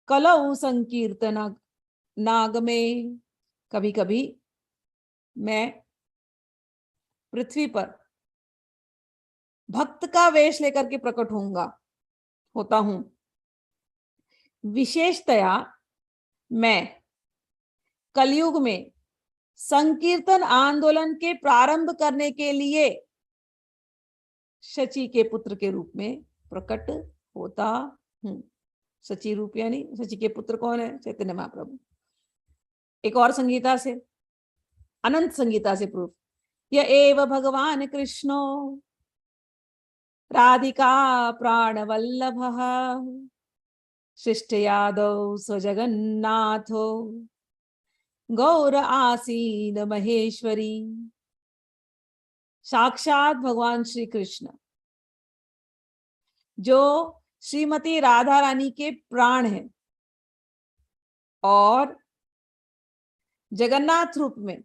कलौ संकीर्तन नागमे। कभी कभी मैं पृथ्वी पर भक्त का वेश लेकर के प्रकट होता हूं। विशेषतया मैं कलयुग में संकीर्तन आंदोलन के प्रारंभ करने के लिए शची के पुत्र के रूप में प्रकट होता हूं। शची रूप यानी शची के पुत्र कौन है? चैतन्य महाप्रभु। एक और संगीता से, अनंत संगीता से प्रूफ, यह एव भगवान कृष्णो राधिका प्राणवल्लभः शिष्ट यादव स्वजगन्नाथो गौर आसीन महेश्वरी। साक्षात भगवान श्री कृष्ण जो श्रीमती राधा रानी के प्राण हैं और जगन्नाथ रूप में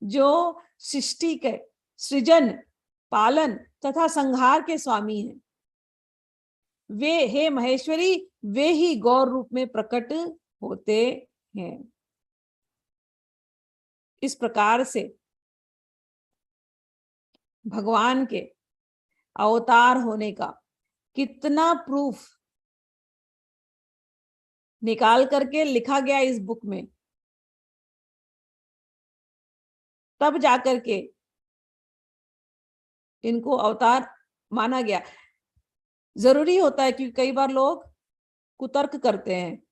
जो सृष्टि के सृजन, पालन तथा संहार के स्वामी हैं, वे हे महेश्वरी, वे ही गौर रूप में प्रकट होते हैं। इस प्रकार से भगवान के अवतार होने का कितना प्रूफ निकाल करके लिखा गया इस बुक में, तब जाकर के इनको अवतार माना गया। जरूरी होता है क्योंकि कई बार लोग कुतर्क करते हैं,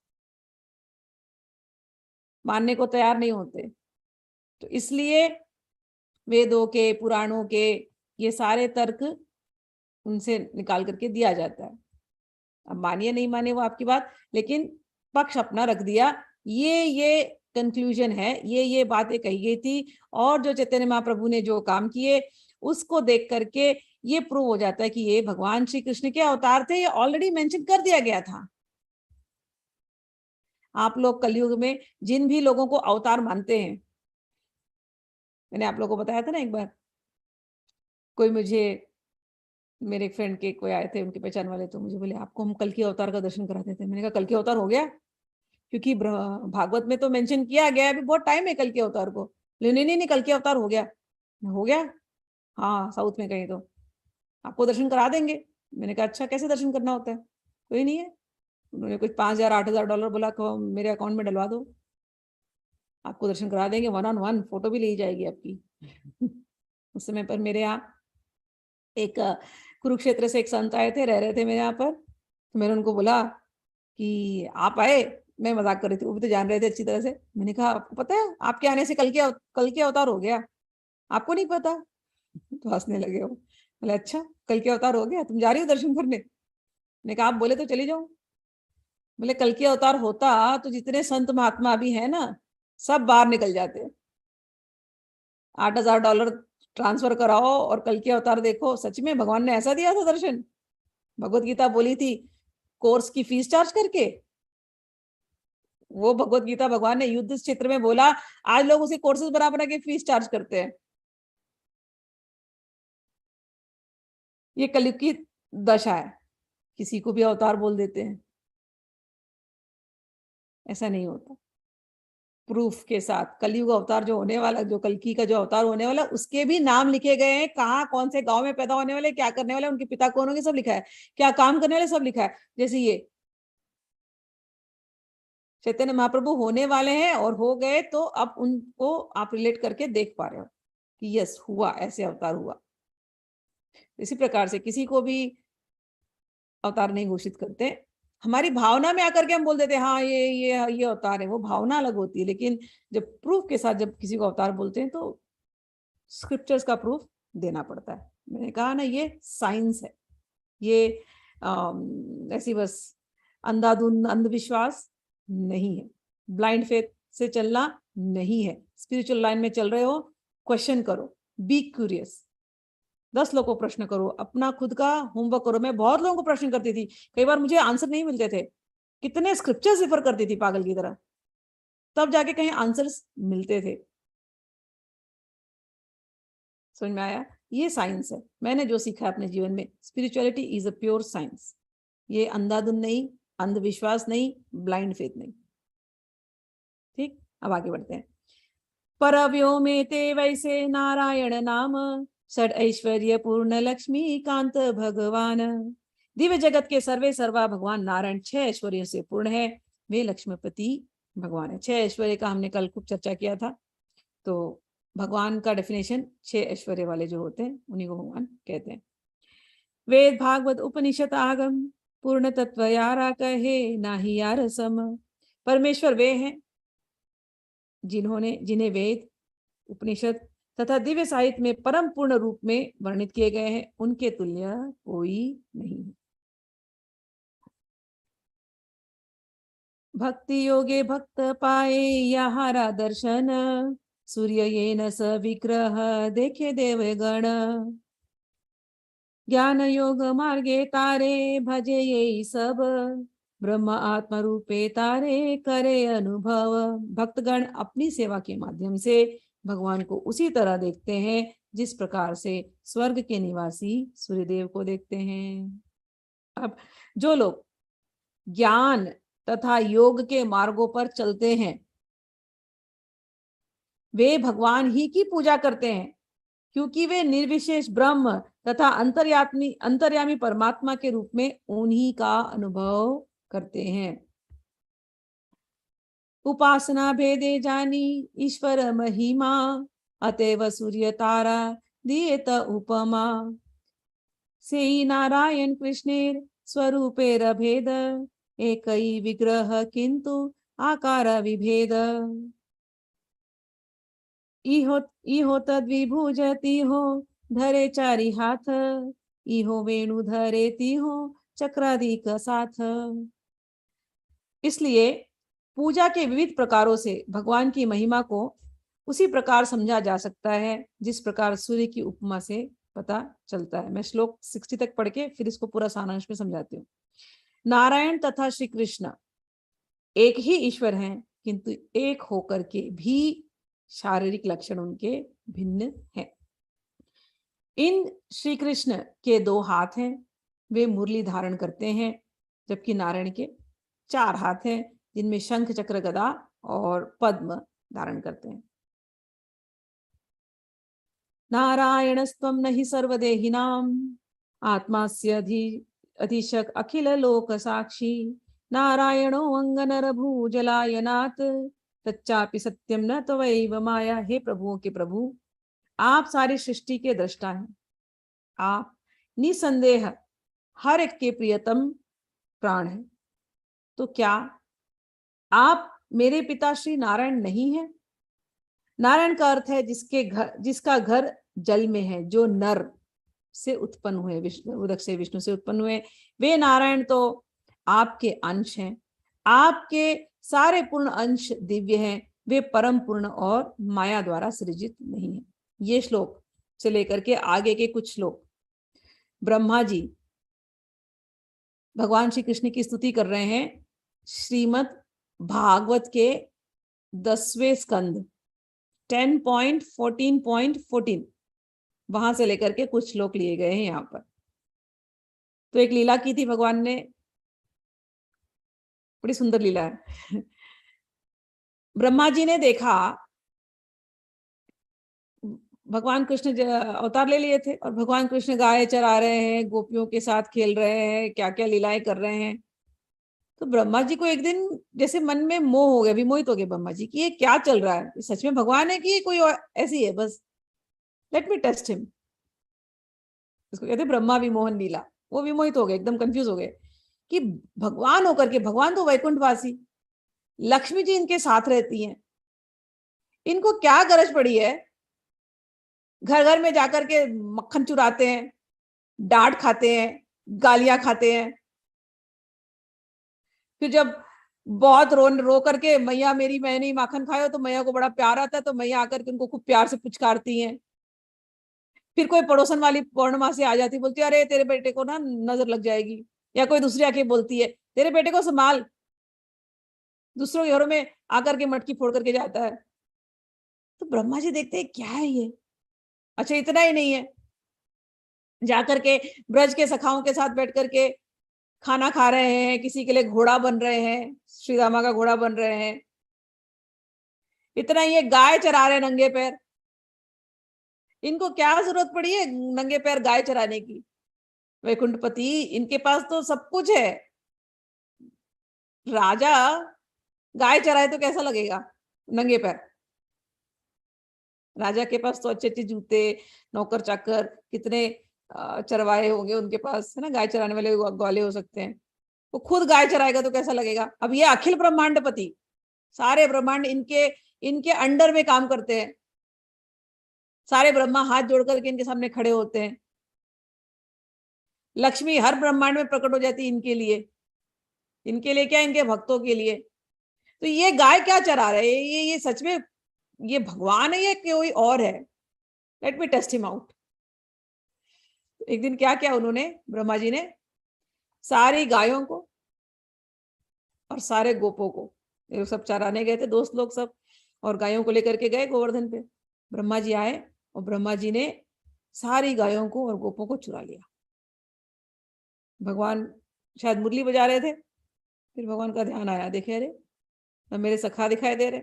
मानने को तैयार नहीं होते, तो इसलिए वेदों के, पुराणों के ये सारे तर्क उनसे निकाल करके दिया जाता है। अब मानिए नहीं माने वो आपकी बात, लेकिन पक्ष अपना रख दिया। ये कंक्लूजन है, ये बातें कही गई थी, और जो चैतन्य महाप्रभु ने जो काम किए उसको देख करके ये प्रूव हो जाता है कि ये भगवान श्री कृष्ण के अवतार थे। ये ऑलरेडी मेंशन कर दिया गया था। आप लोग कलयुग में जिन भी लोगों को अवतार मानते हैं, मैंने आप लोगों को बताया था ना एक बार, कोई मुझे, मेरे फ्रेंड के कोई आए थे, उनके पहचान वाले, तो मुझे बोले आपको हम कल के अवतार का दर्शन कराते थे। मैंने कहा कल के अवतार हो गया? क्योंकि भागवत में तो मेंशन किया गया है, अभी बहुत टाइम है कल के अवतार को। नहीं नहीं नहीं, कल के अवतार हो गया। हो गया? हाँ, साउथ में कहीं तो आपको दर्शन करा देंगे। मैंने कहा अच्छा, कैसे दर्शन करना होता है? कोई नहीं है, उन्होंने कुछ 5,000 8,000 डॉलर बोला मेरे अकाउंट में डलवा दो, आपको दर्शन करा देंगे, 1-on-1 फोटो भी ली जाएगी आपकी। उस समय पर मेरे यहाँ एक कुरुक्षेत्र से एक संत आए थे, रह रहे थे मेरे यहाँ पर, तो मैंने उनको बोला कि आप आए, मैं मजाक कर रही थी, वो भी तो जान रहे थे अच्छी तरह से। मैंने कहा आपको पता है आपके आने से कल के अवतार हो गया, आपको नहीं पता? तो हंसने लगे वो। बोले अच्छा, कल के अवतार हो गया, तुम जा रही हो दर्शन करने? मैंने कहा आप बोले तो चली जाऊं। बोले कल के अवतार होता तो जितने संत महात्मा भी है ना, सब बाहर निकल जाते। 8,000 डॉलर ट्रांसफर कराओ और कल के अवतार देखो। सच में भगवान ने ऐसा दिया था दर्शन। भगवत गीता बोली थी कोर्स की फीस चार्ज करके, वो भगवत गीता भगवान ने युद्ध क्षेत्र में बोला, आज लोग उसे कोर्सेज बना बना के फीस चार्ज करते हैं। ये कलयुग की दशा है, किसी को भी अवतार बोल देते हैं। ऐसा नहीं होता, प्रूफ के साथ। कलयुग अवतार जो होने वाला, जो कल्कि का जो अवतार होने वाला, उसके भी नाम लिखे गए हैं, कहाँ कौन से गांव में पैदा होने वाले, क्या करने वाले, उनके पिता कौन होंगे, सब लिखा है, क्या काम करने वाले सब लिखा है। जैसे ये चैतन्य महाप्रभु होने वाले हैं और हो गए, तो अब उनको आप रिलेट करके देख पा रहे हो कि यस हुआ, ऐसे अवतार हुआ। इसी प्रकार से किसी को भी अवतार नहीं घोषित करते, हमारी भावना में आकर के हम बोल देते हैं हाँ ये अवतार है। वो भावना अलग होती है, लेकिन जब प्रूफ के साथ जब किसी को अवतार बोलते हैं तो स्क्रिप्चर्स का प्रूफ देना पड़ता है। मैंने कहा ना, ये साइंस है, ये ऐसी बस अंधाधुंध अंधविश्वास नहीं है, ब्लाइंड फेथ से चलना नहीं है। स्पिरिचुअल लाइन में चल रहे हो, क्वेश्चन करो, बी क्यूरियस, 10 लोगों को प्रश्न करो, अपना खुद का होमवर्क करो। मैं बहुत लोगों को प्रश्न करती थी, कई बार मुझे आंसर नहीं मिलते थे, कितने स्क्रिप्चर्स रेफर करती थी पागल की तरह, तब जाके कहीं आंसर्स मिलते थे। समझ में आया? ये साइंस है। मैंने जो सीखा अपने जीवन में, spirituality is a pure science. ये अंधाधुंध नहीं, अंधविश्वास नहीं, ब्लाइंड फेथ नहीं। ठीक, अब आगे बढ़ते हैं। परव्योमे ते वैसे नारायण नाम, षड ऐश्वर्य पूर्ण लक्ष्मी कांत भगवान। दिव्य जगत के सर्वे सर्वा भगवान नारायण 6 ऐश्वर्य से पूर्ण है, वे लक्ष्मीपति भगवान है। 6 ऐश्वर्य का हमने कल खूब चर्चा किया था। तो भगवान का डेफिनेशन 6 ऐश्वर्य वाले जो होते हैं उन्हीं को भगवान कहते हैं। वेद भागवत उपनिषद आगम पूर्ण तत्व यारा कहे नाही यार सम। परमेश्वर वे हैं जिन्हें वेद, उपनिषद तथा दिव्य साहित्य में परम पूर्ण रूप में वर्णित किए गए हैं, उनके तुल्य कोई नहीं है। भक्ति योगे भक्त पाए याहारा दर्शन, सूर्य ये न स विग्रह देखे देवगण, ज्ञान योग मार्गे तारे भजे ये सब, ब्रह्म आत्मा रूपे तारे करे अनुभव। भक्तगण अपनी सेवा के माध्यम से भगवान को उसी तरह देखते हैं जिस प्रकार से स्वर्ग के निवासी सूर्यदेव को देखते हैं। अब जो लोग ज्ञान तथा योग के मार्गों पर चलते हैं वे भगवान ही की पूजा करते हैं, क्योंकि वे निर्विशेष ब्रह्म तथा अंतर्यामी परमात्मा के रूप में उन्हीं का अनुभव करते हैं। उपासना भेदे जानी ईश्वर महिमा, अतएव सूर्य तारा दिएत उपमा, सेई नारायण कृष्णेर स्वरूपेर भेद, एकई विग्रह किंतु आकार विभेद, इहो तद्विभुज तिहो धरे चारि हाथ, इहो वेणु धरे तिहो चक्रादिक साथ। इसलिए पूजा के विविध प्रकारों से भगवान की महिमा को उसी प्रकार समझा जा सकता है जिस प्रकार सूर्य की उपमा से पता चलता है। मैं श्लोक 60 तक पढ़ के फिर इसको पूरा सारांश में समझाती हूँ। नारायण तथा श्री कृष्ण एक ही ईश्वर हैं, किंतु एक होकर के भी शारीरिक लक्षण उनके भिन्न हैं। इन श्री कृष्ण के 2 हाथ हैं, वे मुरली धारण करते हैं, जबकि नारायण के 4 हाथ हैं जिनमें शंख चक्र गदा और पद्म धारण करते हैं। नारायणस्त्वं नहि सर्वदेहिनां, आत्मास्य अधिशक अखिल लोक साक्षी, नारायणो अंगनरभूजलायनात्, तच्चापि सत्यम न त्वयैव माया। हे प्रभुओं के प्रभु, आप सारी सृष्टि के दृष्टा हैं, आप निसंदेह हर एक के प्रियतम प्राण हैं, तो क्या आप मेरे पिता श्री नारायण नहीं हैं? नारायण का अर्थ है जिसका घर जल में है, जो नर से उत्पन्न हुए, उदक से विष्णु से उत्पन्न हुए, वे नारायण तो आपके अंश हैं। आपके सारे पूर्ण अंश दिव्य हैं, वे परम पूर्ण और माया द्वारा सृजित नहीं है। ये श्लोक से लेकर के आगे के कुछ श्लोक ब्रह्मा जी भगवान श्री कृष्ण की स्तुति कर रहे हैं श्रीमद् भागवत के 10वें स्कंद 10.14.14 वहां से लेकर के कुछ श्लोक लिए गए हैं यहाँ पर। तो एक लीला की थी भगवान ने, बड़ी सुंदर लीला है। ब्रह्मा जी ने देखा भगवान कृष्ण अवतार ले लिए थे और भगवान कृष्ण गाय चरा रहे हैं, गोपियों के साथ खेल रहे हैं, क्या क्या लीलाएं कर रहे हैं। तो ब्रह्मा जी को एक दिन जैसे मन में मोह हो गया, विमोहित हो गए ब्रह्मा जी कि ये क्या चल रहा है, सच में भगवान है कि ये कोई ऐसी है, बस लेट मी टेस्ट हिम। इसको कहते ब्रह्मा विमोहन लीला। वो विमोहित हो गए, एकदम कंफ्यूज हो गए कि भगवान होकर के, भगवान तो वैकुंठवासी, लक्ष्मी जी इनके साथ रहती हैं, इनको क्या गरज पड़ी है, घर घर में जाकर के मक्खन चुराते हैं, डांट खाते हैं, गालियां खाते हैं, फिर जब बहुत रो करके मैया मेरी मैं नहीं माखन खाया तो मैया को बड़ा प्यार आता है, तो मैया आकर के उनको खूब प्यार से पुचकारती हैं। फिर कोई पड़ोसन वाली पौर्णिमा से आ जाती, बोलती है अरे तेरे बेटे को ना नजर लग जाएगी, या कोई दूसरी आके बोलती है तेरे बेटे को संभाल, दूसरों के घरों में आकर के मटकी फोड़ करके जाता है। तो ब्रह्मा जी देखते हैं क्या है ये। अच्छा इतना ही नहीं है, जाकर के ब्रज के सखाओं के साथ बैठ करके खाना खा रहे हैं, किसी के लिए घोड़ा बन रहे हैं, श्री रामा का घोड़ा बन रहे हैं। इतना ही है, गाय चरा रहे नंगे पैर। इनको क्या जरूरत पड़ी है नंगे पैर गाय चराने की? वैकुंठपति इनके पास तो सब कुछ है। राजा गाय चराए तो कैसा लगेगा नंगे पैर? राजा के पास तो अच्छे अच्छे जूते, नौकर चाकर, कितने चरवाए होंगे उनके पास, है ना, गाय चराने वाले ग्वाले हो सकते हैं। वो खुद गाय चराएगा तो कैसा लगेगा? अब ये अखिल ब्रह्मांडपति, सारे ब्रह्मांड इनके इनके अंडर में काम करते हैं, सारे ब्रह्मा हाथ जोड़ करके इनके सामने खड़े होते हैं। लक्ष्मी हर ब्रह्मांड में प्रकट हो जाती है इनके लिए। इनके लिए क्या, इनके भक्तों के लिए। तो ये गाय क्या चरा रहे हैं? ये सच में ये भगवान है या कोई और है? Let me test him out. एक दिन क्या किया उन्होंने, ब्रह्मा जी ने सारी गायों को और सारे गोपों को, ये सब चराने गए थे दोस्त लोग सब, और गायों को लेकर के गए गोवर्धन पे। ब्रह्मा जी आए और ब्रह्मा जी ने सारी गायों को और गोपों को चुरा लिया। भगवान शायद मुरली बजा रहे थे, फिर भगवान का ध्यान आया, देखे अरे न मेरे सखा दिखाई दे रहे,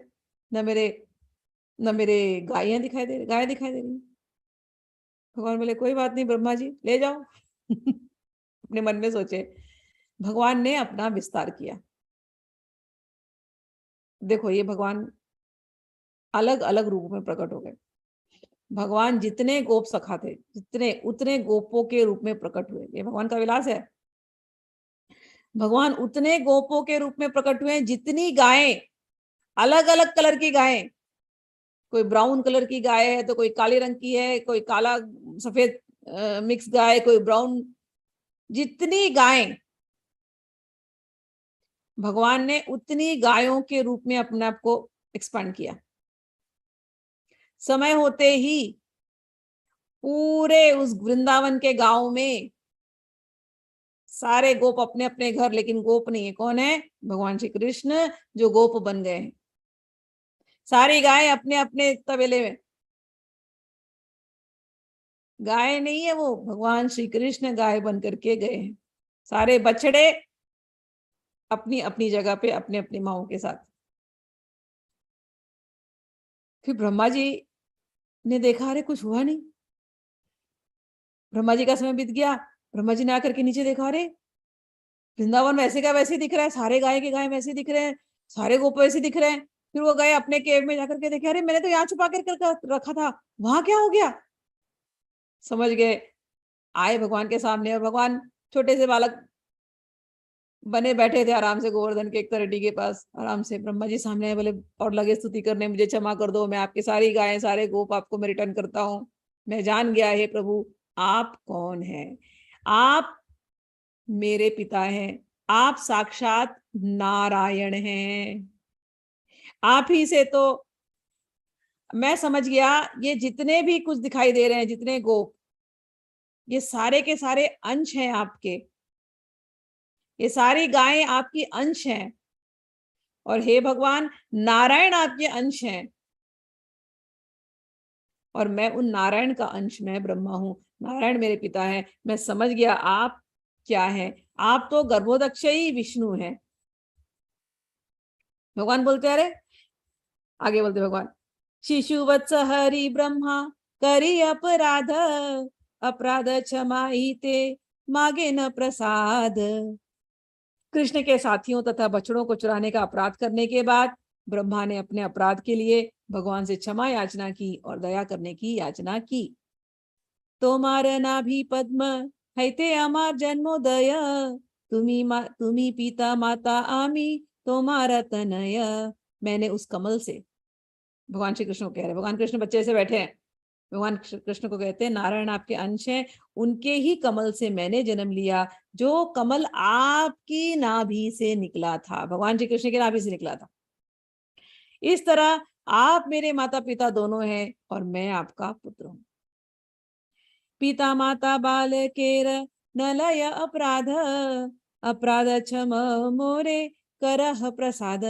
न मेरे गायें दिखाई दे रही, गाय दिखाई दे रही। भगवान बोले कोई बात नहीं ब्रह्मा जी, ले जाओ। अपने मन में सोचे। भगवान ने अपना विस्तार किया। देखो ये भगवान अलग अलग रूप में प्रकट हो गए। भगवान जितने गोप सखा थे, जितने उतने गोपों के रूप में प्रकट हुए। ये भगवान का विलास है। भगवान उतने गोपों के रूप में प्रकट हुए जितनी गायें, अलग अलग कलर की गायें, कोई ब्राउन कलर की गाय है तो कोई काले रंग की है, कोई काला सफेद मिक्स गाय, कोई ब्राउन, जितनी गायें, भगवान ने उतनी गायों के रूप में अपने आप को एक्सपांड किया। समय होते ही पूरे उस वृंदावन के गांव में सारे गोप अपने अपने घर, लेकिन गोप नहीं है, कौन है? भगवान श्री कृष्ण, जो गोप बन गए हैं। सारी गाय अपने अपने तबेले में। गाय नहीं है वो, भगवान श्री कृष्ण गाय बन करके गए हैं। सारे बछड़े अपनी अपनी जगह पे अपने अपनी माओ के साथ। फिर ब्रह्मा जी ने देखा अरे कुछ हुआ नहीं। ब्रह्मा जी का समय बीत गया। ब्रह्मा जी ने आकर के नीचे देखा, अरे वृंदावन वैसे का वैसे दिख रहा है, सारे गाय के गाय वैसे दिख रहे हैं, सारे गोप वैसे दिख रहे हैं। फिर वो गए अपने केव में जाकर के देखे, अरे मैंने तो यहाँ छुपा कर रखा था, वहां क्या हो गया? समझ गए। आए भगवान के सामने और भगवान छोटे से बालक बने बैठे थे आराम से गोवर्धन के एक तरडी के पास आराम से। ब्रह्मा जी सामने आए, बोले और लगे स्तुति करने, मुझे क्षमा कर दो, मैं आपकी सारी गायें सारे गोप आपको मैं रिटर्न करता हूँ। मैं जान गया हे प्रभु आप कौन हैं। आप मेरे पिता हैं, आप साक्षात नारायण हैं। आप ही से तो मैं समझ गया ये जितने भी कुछ दिखाई दे रहे हैं, जितने गोप, ये सारे के सारे अंश हैं आपके। ये सारी गायें आपकी अंश हैं और हे भगवान नारायण आपके अंश हैं और मैं उन नारायण का अंश, मैं ब्रह्मा हूं, नारायण मेरे पिता है। मैं समझ गया आप क्या है। आप तो गर्भोदक्षयी विष्णु हैं। भगवान बोलते अरे आगे बोलते भगवान, शिशु वत्स हरि ब्रह्मा करी अपराध, अपराध क्षमा ही ते मागे न प्रसाद। कृष्ण के साथियों तथा बछड़ों को चुराने का अपराध करने के बाद ब्रह्मा ने अपने अपराध के लिए भगवान से क्षमा याचना की और दया करने की याचना की। तोमार नाभि पद्म हैते अमार जन्मोदय, तुम्ही पिता माता आमी तोमारा तनय। मैंने उस कमल से, भगवान श्री कृष्ण को कह रहे, भगवान कृष्ण बच्चे से बैठे हैं, भगवान कृष्ण को कहते हैं नारायण आपके अंश हैं, उनके ही कमल से मैंने जन्म लिया, जो कमल आपकी नाभि से निकला था, भगवान श्री कृष्ण की नाभि से निकला था। इस तरह आप मेरे माता पिता दोनों हैं और मैं आपका पुत्र हूं। पिता माता बालकेर नलय अपराध, अपराध क्षम मोरे करह प्रसाद।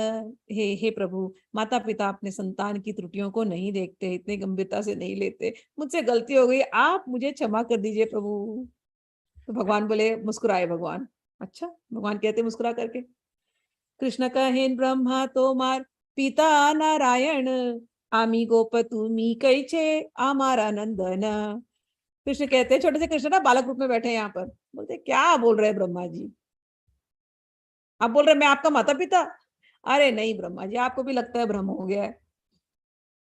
हे प्रभु, माता पिता अपने संतान की त्रुटियों को नहीं देखते, इतने गंभीरता से नहीं लेते। मुझसे गलती हो गई, आप मुझे क्षमा कर दीजिए प्रभु। तो भगवान बोले, मुस्कुराए भगवान। अच्छा, भगवान कहते मुस्कुरा करके, कृष्ण कहेन ब्रह्मा तोमार पिता नारायण, आमी गोप तुम्ही कैचे आमारा नंदन। कृष्ण कहते हैं, छोटे से कृष्ण ना बालक रूप में बैठे हैं यहाँ पर। बोलते क्या बोल रहे हैं ब्रह्मा जी, आप बोल रहे मैं आपका माता पिता? अरे नहीं ब्रह्मा जी, आपको भी लगता है भ्रम हो गया है,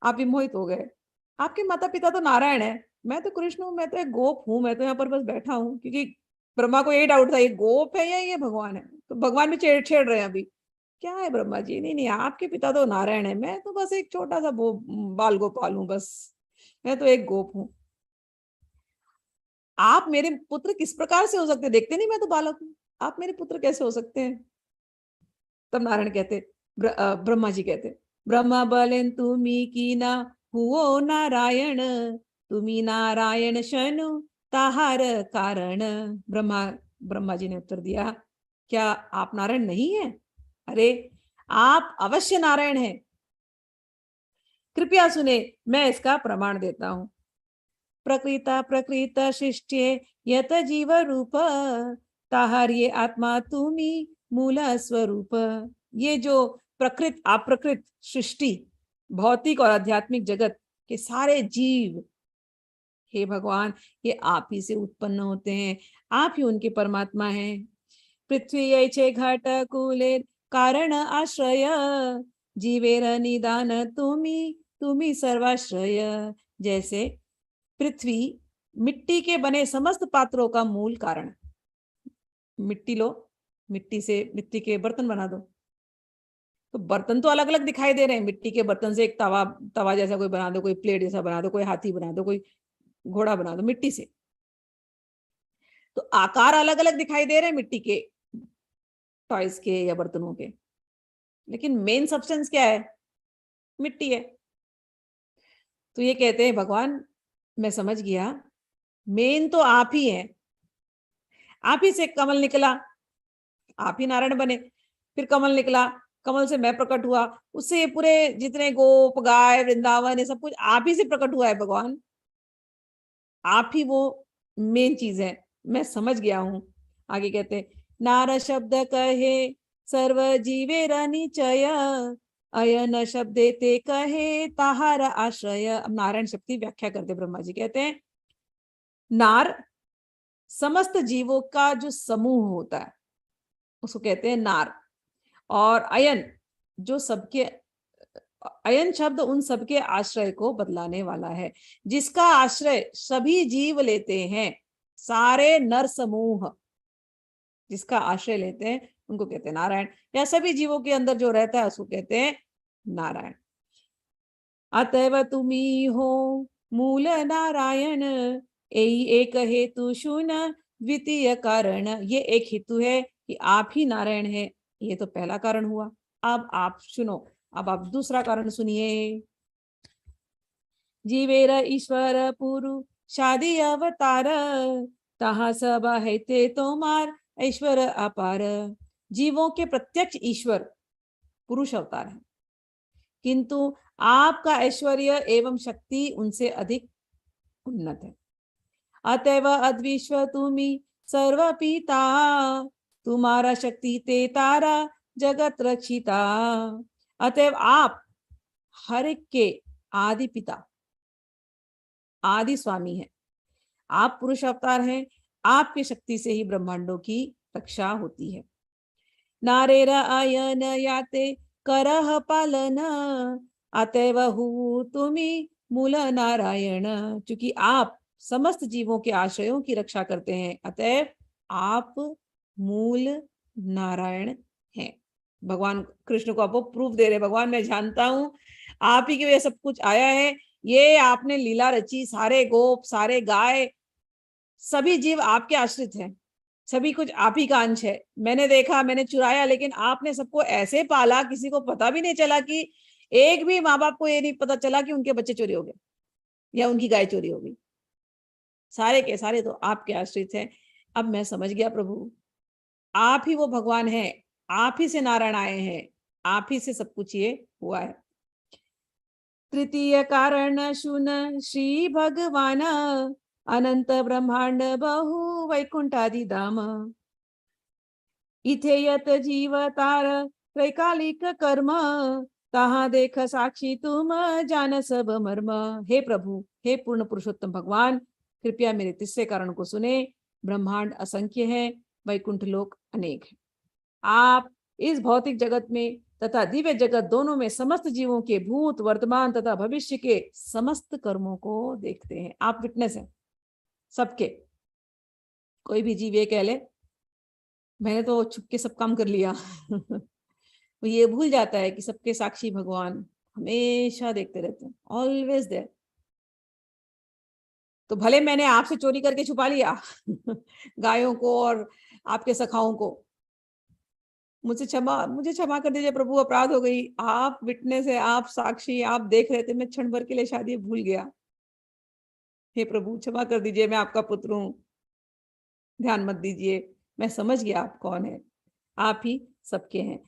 आप भी मोहित हो गए। आपके माता पिता तो नारायण है, मैं तो कृष्ण हूँ, मैं तो एक गोप हूँ, मैं तो यहाँ पर बस बैठा हूँ। क्योंकि ब्रह्मा को यही डाउट था, ये गोप है या ये भगवान है। तो भगवान भी छेड़ रहे हैं अभी, क्या है ब्रह्मा जी, नहीं नहीं आपके पिता तो नारायण है, मैं तो बस एक छोटा सा बाल गोपाल हूँ, बस मैं तो एक गोप हूँ। आप मेरे पुत्र किस प्रकार से हो सकते, देखते नहीं मैं तो बालक हूँ, आप मेरे पुत्र कैसे हो सकते हैं? तब नारायण कहते, ब्रह्मा जी कहते, ब्रह्मा बोलेन तुम्ही की ना हुओ नारायण, तुम्ही नारायण शनु ताहार कारण। ब्रह्मा जी ने उत्तर दिया, क्या आप नारायण नहीं है? अरे आप अवश्य नारायण हैं। कृपया सुने, मैं इसका प्रमाण देता हूं। प्रकृता प्रकृत सृष्टि यत जीव रूप, ताहार्य आत्मा तुम्ही मूल स्वरूप। ये जो प्रकृत अप्रकृत सृष्टि, भौतिक और आध्यात्मिक जगत के सारे जीव, हे भगवान, ये आप ही से उत्पन्न होते हैं, आप ही उनके परमात्मा हैं। पृथ्वी यैचे घट कुले कारण आश्रय, जीवेर निदान तुम्ही तुम्ही सर्वाश्रय। जैसे पृथ्वी मिट्टी के बने समस्त पात्रों का मूल कारण। मिट्टी लो, मिट्टी से मिट्टी के बर्तन बना दो, तो बर्तन तो अलग अलग दिखाई दे रहे हैं। मिट्टी के बर्तन से एक तवा जैसा कोई बना दो, कोई प्लेट जैसा बना दो, कोई हाथी बना दो, कोई घोड़ा बना दो मिट्टी से, तो आकार अलग अलग दिखाई दे रहे हैं मिट्टी के टॉयज के या बर्तनों के, लेकिन मेन सब्सटेंस क्या है? मिट्टी है। तो ये कहते हैं भगवान, मैं समझ गया, मेन तो आप ही हैं, आप ही से कमल निकला, आप ही नारायण बने, फिर कमल निकला, कमल से मैं प्रकट हुआ, उससे पूरे जितने गोप गाय वृंदावन ये सब कुछ आप ही से प्रकट हुआ है भगवान, आप ही वो मेन चीज है। मैं समझ गया हूं। आगे कहते, नार शब्द कहे सर्व जीवेर निचय, अयन शब्दे ते कहे ताहार आश्रय। अब नारायण शब्द की व्याख्या करते ब्रह्मा जी, कहते हैं नार समस्त जीवों का जो समूह होता है उसको कहते हैं नार, और अयन जो सबके, अयन शब्द उन सबके आश्रय को बदलाने वाला है, जिसका आश्रय सभी जीव लेते हैं, सारे नर समूह जिसका आश्रय लेते हैं उनको कहते हैं नारायण, या सभी जीवों के अंदर जो रहता है उसको कहते हैं नारायण। अतएव तुम्ही हो मूल नारायण, यही एक हेतु शुन द्वितीय कारण। ये एक हेतु है कि आप ही नारायण है, ये तो पहला कारण हुआ। अब आप सुनो, अब आप दूसरा कारण सुनिए। जीवेर ईश्वर पुरु शादी अवतार, तहा सब है ते तोमार ऐश्वर अपार। जीवों के प्रत्यक्ष ईश्वर पुरुष अवतार है, किंतु आपका ऐश्वर्य एवं शक्ति उनसे अधिक उन्नत है। अतएव अद्विश्व तुम्ही सर्व पिता, तुम्हारा शक्ति ते तारा जगत रक्षिता। अतएव आप हर एक के आदि पिता, आदि स्वामी है, आप पुरुष अवतार हैं, आपकी शक्ति से ही ब्रह्मांडों की रक्षा होती है। नारेर आयन याते करह पालन, अतएव हु तुम्ही मूल नारायण। क्योंकि आप समस्त जीवों के आश्रयों की रक्षा करते हैं, अतएव आप मूल नारायण हैं। भगवान कृष्ण को आप वो प्रूफ दे रहे, भगवान मैं जानता हूं आप ही के वजह सब कुछ आया है, ये आपने लीला रची, सारे गोप सारे गाय सभी जीव आपके आश्रित हैं, सभी कुछ आप ही का अंश है। मैंने देखा, मैंने चुराया, लेकिन आपने सबको ऐसे पाला किसी को पता भी नहीं चला, कि एक भी माँ बाप को ये नहीं पता चला कि उनके बच्चे चोरी हो गए या उनकी गाय चोरी हो गई। सारे के सारे तो आपके आश्रित हैं। अब मैं समझ गया प्रभु, आप ही वो भगवान है, आप ही से नारायण आए हैं, आप ही से सब कुछ ये हुआ है। तृतीय कारण शुन श्री भगवान, अनंत ब्रह्मांड बहु वैकुंठादि धाम। इथे यत जीव तार त्रैकालिक कर्म, तहा देख साक्षी तुम जान सब मर्म। हे प्रभु, हे पूर्ण पुरुषोत्तम भगवान, कृपया मेरे तीसरे कारण को सुने। ब्रह्मांड असंख्य है, वैकुंठ लोक अनेक है। आप इस भौतिक जगत में तथा दिव्य जगत दोनों में समस्त जीवों के भूत वर्तमान तथा भविष्य के समस्त कर्मों को देखते हैं। आप विटनेस हैं सबके। कोई भी जीव ये कह ले मैंने तो छुप के सब काम कर लिया वो ये भूल जाता है कि सबके साक्षी भगवान हमेशा देखते रहते हैं, ऑलवेज देयर। तो भले मैंने आपसे चोरी करके छुपा लिया गायों को और आपके सखाओं को, मुझे क्षमा कर दीजिए प्रभु, अपराध हो गई। आप विटनेस है, आप साक्षी, आप देख रहे थे, मैं क्षण भर के लिए शायद ये भूल गया। हे प्रभु क्षमा कर दीजिए, मैं आपका पुत्र हूँ, ध्यान मत दीजिए, मैं समझ गया आप कौन है, आप ही सबके हैं,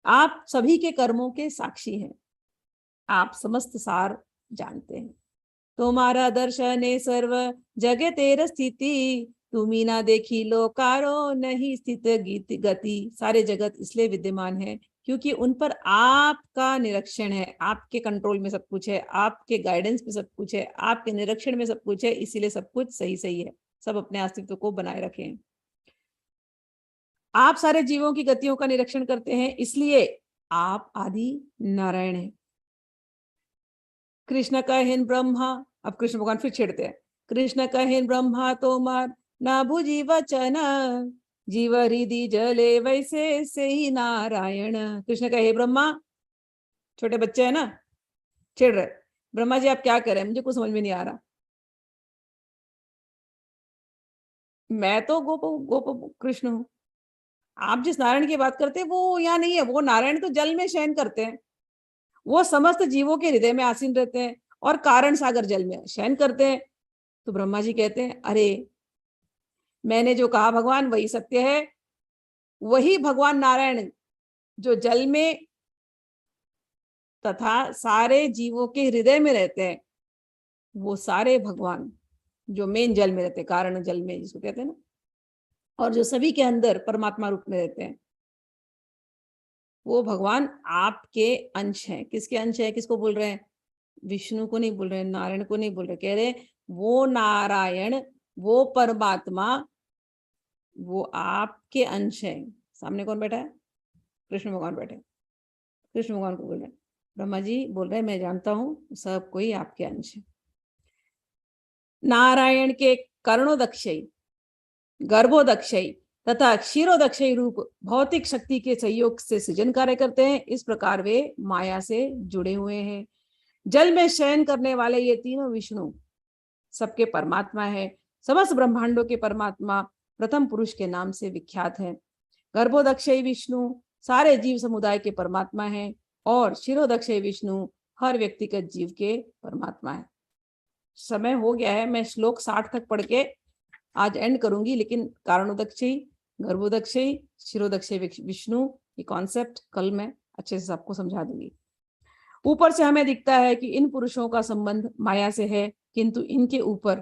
आप सभी के कर्मों के साक्षी हैं, आप समस्त सार जानते हैं। तुम्हारा दर्शन है सर्व जगे तेर स्थिति, तुम्ही ना देखी लोकारो नहीं स्थित गति। सारे जगत इसलिए विद्यमान है क्योंकि उन पर आपका निरीक्षण है, आपके कंट्रोल में सब कुछ है, आपके गाइडेंस में सब कुछ है, आपके निरीक्षण में सब कुछ है, इसीलिए सब कुछ सही सही है, सब अपने अस्तित्व को बनाए रखें। आप सारे जीवों की गतियों का निरीक्षण करते हैं, इसलिए आप आदि नारायण हैं। कृष्ण कहेन ब्रह्मा, अब कृष्ण भगवान फिर छेड़ते हैं, कृष्ण कहेन ब्रह्मा तोमार ना भुजी वचन, जीव हृदय जले वैसे से ही नारायण। कृष्ण कहे ब्रह्मा, छोटे बच्चे है ना, छेड़ रहे, ब्रह्मा जी आप क्या कर रहे हैं, मुझे कुछ समझ में नहीं आ रहा, मैं तो गोप गोप कृष्ण हूं, आप जिस नारायण की बात करते हैं वो यहाँ नहीं है, वो नारायण तो जल में शयन करते हैं, वो समस्त जीवों के हृदय में आसीन रहते हैं और कारण सागर जल में शयन करते हैं। तो ब्रह्मा जी कहते हैं, अरे मैंने जो कहा भगवान वही सत्य है, वही भगवान नारायण जो जल में तथा सारे जीवों के हृदय में रहते हैं, वो सारे भगवान जो मेन जल में रहते हैं, कारण जल में जिसको कहते हैं ना, और जो सभी के अंदर परमात्मा रूप में रहते हैं, वो भगवान आपके अंश हैं। किसके अंश है, किसको बोल रहे हैं, विष्णु को नहीं बोल रहे, नारायण को नहीं बोल रहे, कह रहे वो नारायण, वो परमात्मा, वो आपके अंश है। सामने कौन बैठा है, कृष्ण भगवान बैठे, कृष्ण भगवान को बोल रहे हैं, ब्रह्मा जी बोल रहे हैं मैं जानता हूं सब कोई आपके अंश है। नारायण के कर्णोदक्षयी, गर्भोदक्षयी तथा क्षीरोदक्षयी रूप भौतिक शक्ति के सहयोग से सृजन कार्य करते हैं, इस प्रकार वे माया से जुड़े हुए हैं। जल में शयन करने वाले ये तीनों विष्णु सबके परमात्मा है, समस्त ब्रह्मांडों के परमात्मा प्रथम पुरुष के नाम से विख्यात है। गर्भोदक्षयी विष्णु सारे जीव समुदाय के परमात्मा है और शिरोदक्षयी विष्णु हर व्यक्तिगत जीव के परमात्मा है। समय हो गया है, मैं श्लोक 60 तक पढ़ के आज एंड करूंगी, लेकिन कारणोदक्षयी, गर्भोदक्षयी, शिरोदक्षयी विष्णु ये कॉन्सेप्ट कल मैं अच्छे से सबको समझा दूंगी। ऊपर से हमें दिखता है कि इन पुरुषों का संबंध माया से है, किंतु इनके ऊपर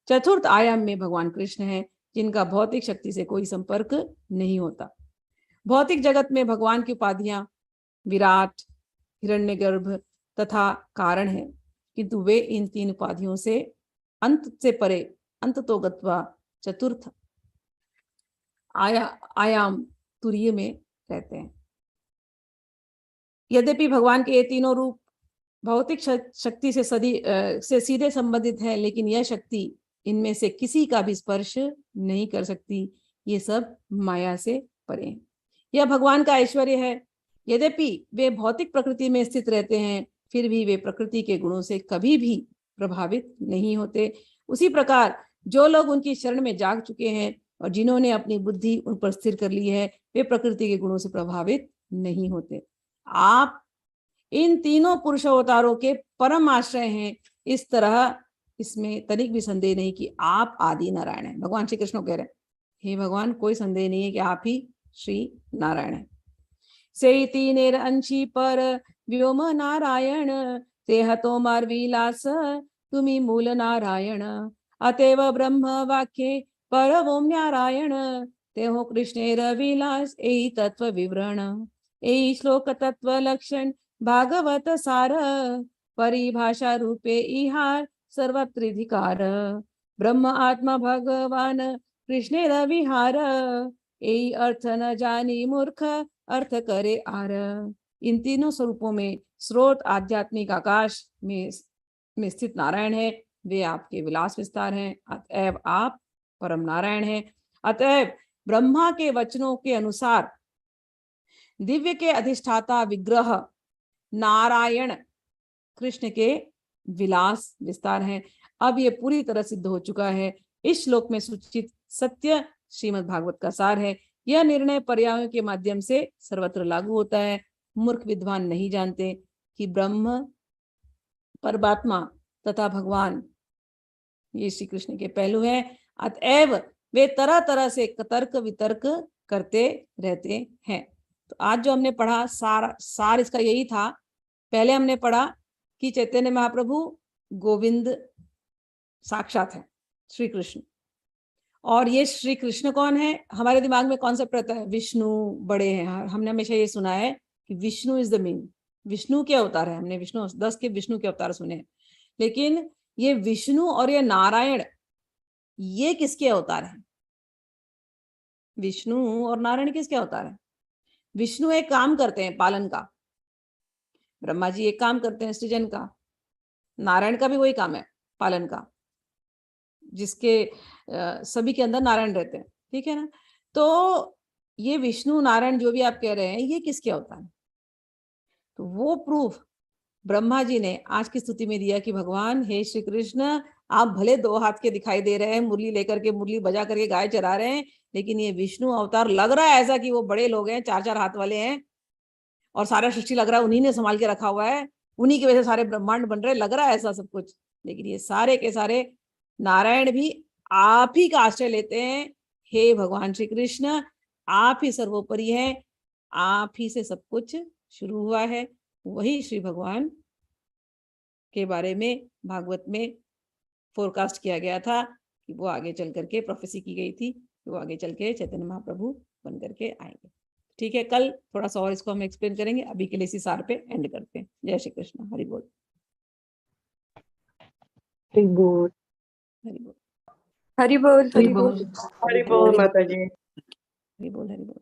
चतुर्थ आयाम में भगवान कृष्ण है, जिनका भौतिक शक्ति से कोई संपर्क नहीं होता। भौतिक जगत में भगवान की उपाधियां विराट, हिरण्यगर्भ तथा कारण है, किंतु वे इन तीन उपाधियों से अंत से परे अंत तो गत्वा चतुर्थ आयाम तुरीय में रहते हैं। यद्यपि भगवान के ये तीनों रूप भौतिक शक्ति से सीधे संबंधित है, लेकिन यह शक्ति इनमें से किसी का भी स्पर्श नहीं कर सकती, ये सब माया से परे हैं। यह भगवान का ऐश्वर्य है। यद्यपि वे भौतिक प्रकृति में स्थित रहते हैं, फिर भी वे प्रकृति के गुणों से कभी भी प्रभावित नहीं होते। उसी प्रकार जो लोग उनकी शरण में जाग चुके हैं और जिन्होंने अपनी बुद्धि उन पर स्थिर कर ली है, वे प्रकृति के गुणों से प्रभावित नहीं होते। आप इन तीनों पुरुष अवतारों के परम आश्रय हैं। इस तरह इसमें तनिक भी संदेह नहीं कि आप आदि नारायण हैं। भगवान श्री कृष्ण कह रहे हैं, हे भगवान कोई संदेह नहीं है कि आप ही श्री नारायण हैं। से तीनेर अंशी पर व्योम नारायण, ते हतो मार विलास तुम्ही मूल नारायण, अतएव ब्रह्म वाक्ये परवोम नारायण, ते हो कृष्णेर विलास एई तत्व विवरण, एई श्लोक तत्व लक्षण भागवत सार, परिभाषा रूपे इहार सर्वत्रिधिकार, ब्रह्म आत्मा भगवान कृष्णेर विहार, एई अर्थ न जानी मूर्ख अर्थ करे आर। इन तीनों स्वरूपों में स्रोत आध्यात्मिक आकाश में स्थित नारायण है, वे आपके विलास विस्तार हैं, अतएव आप परम नारायण हैं। अतएव ब्रह्मा के वचनों के अनुसार दिव्य के अधिष्ठाता विग्रह नारायण कृष्ण के विलास विस्तार हैं। अब ये पूरी तरह सिद्ध हो चुका है। इस श्लोक में सूचित सत्य श्रीमद् भागवत का सार है यह निर्णय पर्यायों के माध्यम से सर्वत्र लागू होता है। मूर्ख विद्वान नहीं जानते कि ब्रह्म, परमात्मा तथा भगवान ये श्री कृष्ण के पहलू हैं, अतएव वे तरह तरह से तर्क वितर्क करते रहते हैं। तो आज जो हमने पढ़ा सार इसका यही था। पहले हमने पढ़ा कि चैतन्य महाप्रभु गोविंद साक्षात है, श्री कृष्ण। और ये श्री कृष्ण कौन है? हमारे दिमाग में कॉन्सेप्ट रहता है विष्णु बड़े हैं। हमने हमेशा ये सुना है कि Vishnu is the main, Vishnu के अवतार है। हमने विष्णु 10 के विष्णु के अवतार सुने, लेकिन ये विष्णु और ये नारायण, ये किसके अवतार हैं? विष्णु और नारायण किसके अवतार हैं? विष्णु एक काम करते हैं पालन का, ब्रह्मा जी एक काम करते हैं सृजन का, नारायण का भी वही काम है पालन का, जिसके सभी के अंदर नारायण रहते हैं, ठीक है ना। तो ये विष्णु नारायण जो भी आप कह रहे हैं, ये किसके अवतार है? तो वो प्रूफ ब्रह्मा जी ने आज की स्तुति में दिया कि भगवान हे श्री कृष्ण, आप भले 2 हाथ के दिखाई दे रहे हैं, मुरली लेकर के, मुरली बजा करके गाय चरा रहे हैं, लेकिन ये विष्णु अवतार लग रहा है ऐसा कि वो बड़े लोग हैं, 4-4 हाथ वाले हैं, और सारा सृष्टि लग रहा है उन्हीं ने संभाल के रखा हुआ है, उन्हीं की वजह से सारे ब्रह्मांड बन रहे, लग रहा है ऐसा सब कुछ, लेकिन ये सारे के सारे नारायण भी आप ही का आश्रय लेते हैं। हे भगवान श्री कृष्ण, आप ही सर्वोपरि हैं, आप ही से सब कुछ शुरू हुआ है। वही श्री भगवान के बारे में भागवत में फोरकास्ट किया गया था कि वो आगे चल करके प्रोफेसी की गई थी कि वो आगे चल के चैतन्य महाप्रभु बन करके आएंगे। ठीक है, कल थोड़ा सा और इसको हम एक्सप्लेन करेंगे। अभी के लिए इसी सार पे एंड करते हैं। जय श्री कृष्ण। हरि बोल। हरि बोल। हरि बोल। हरि बोल। हरि बोल। हरि बोल माता जी। हरि बोल। हरि बोल।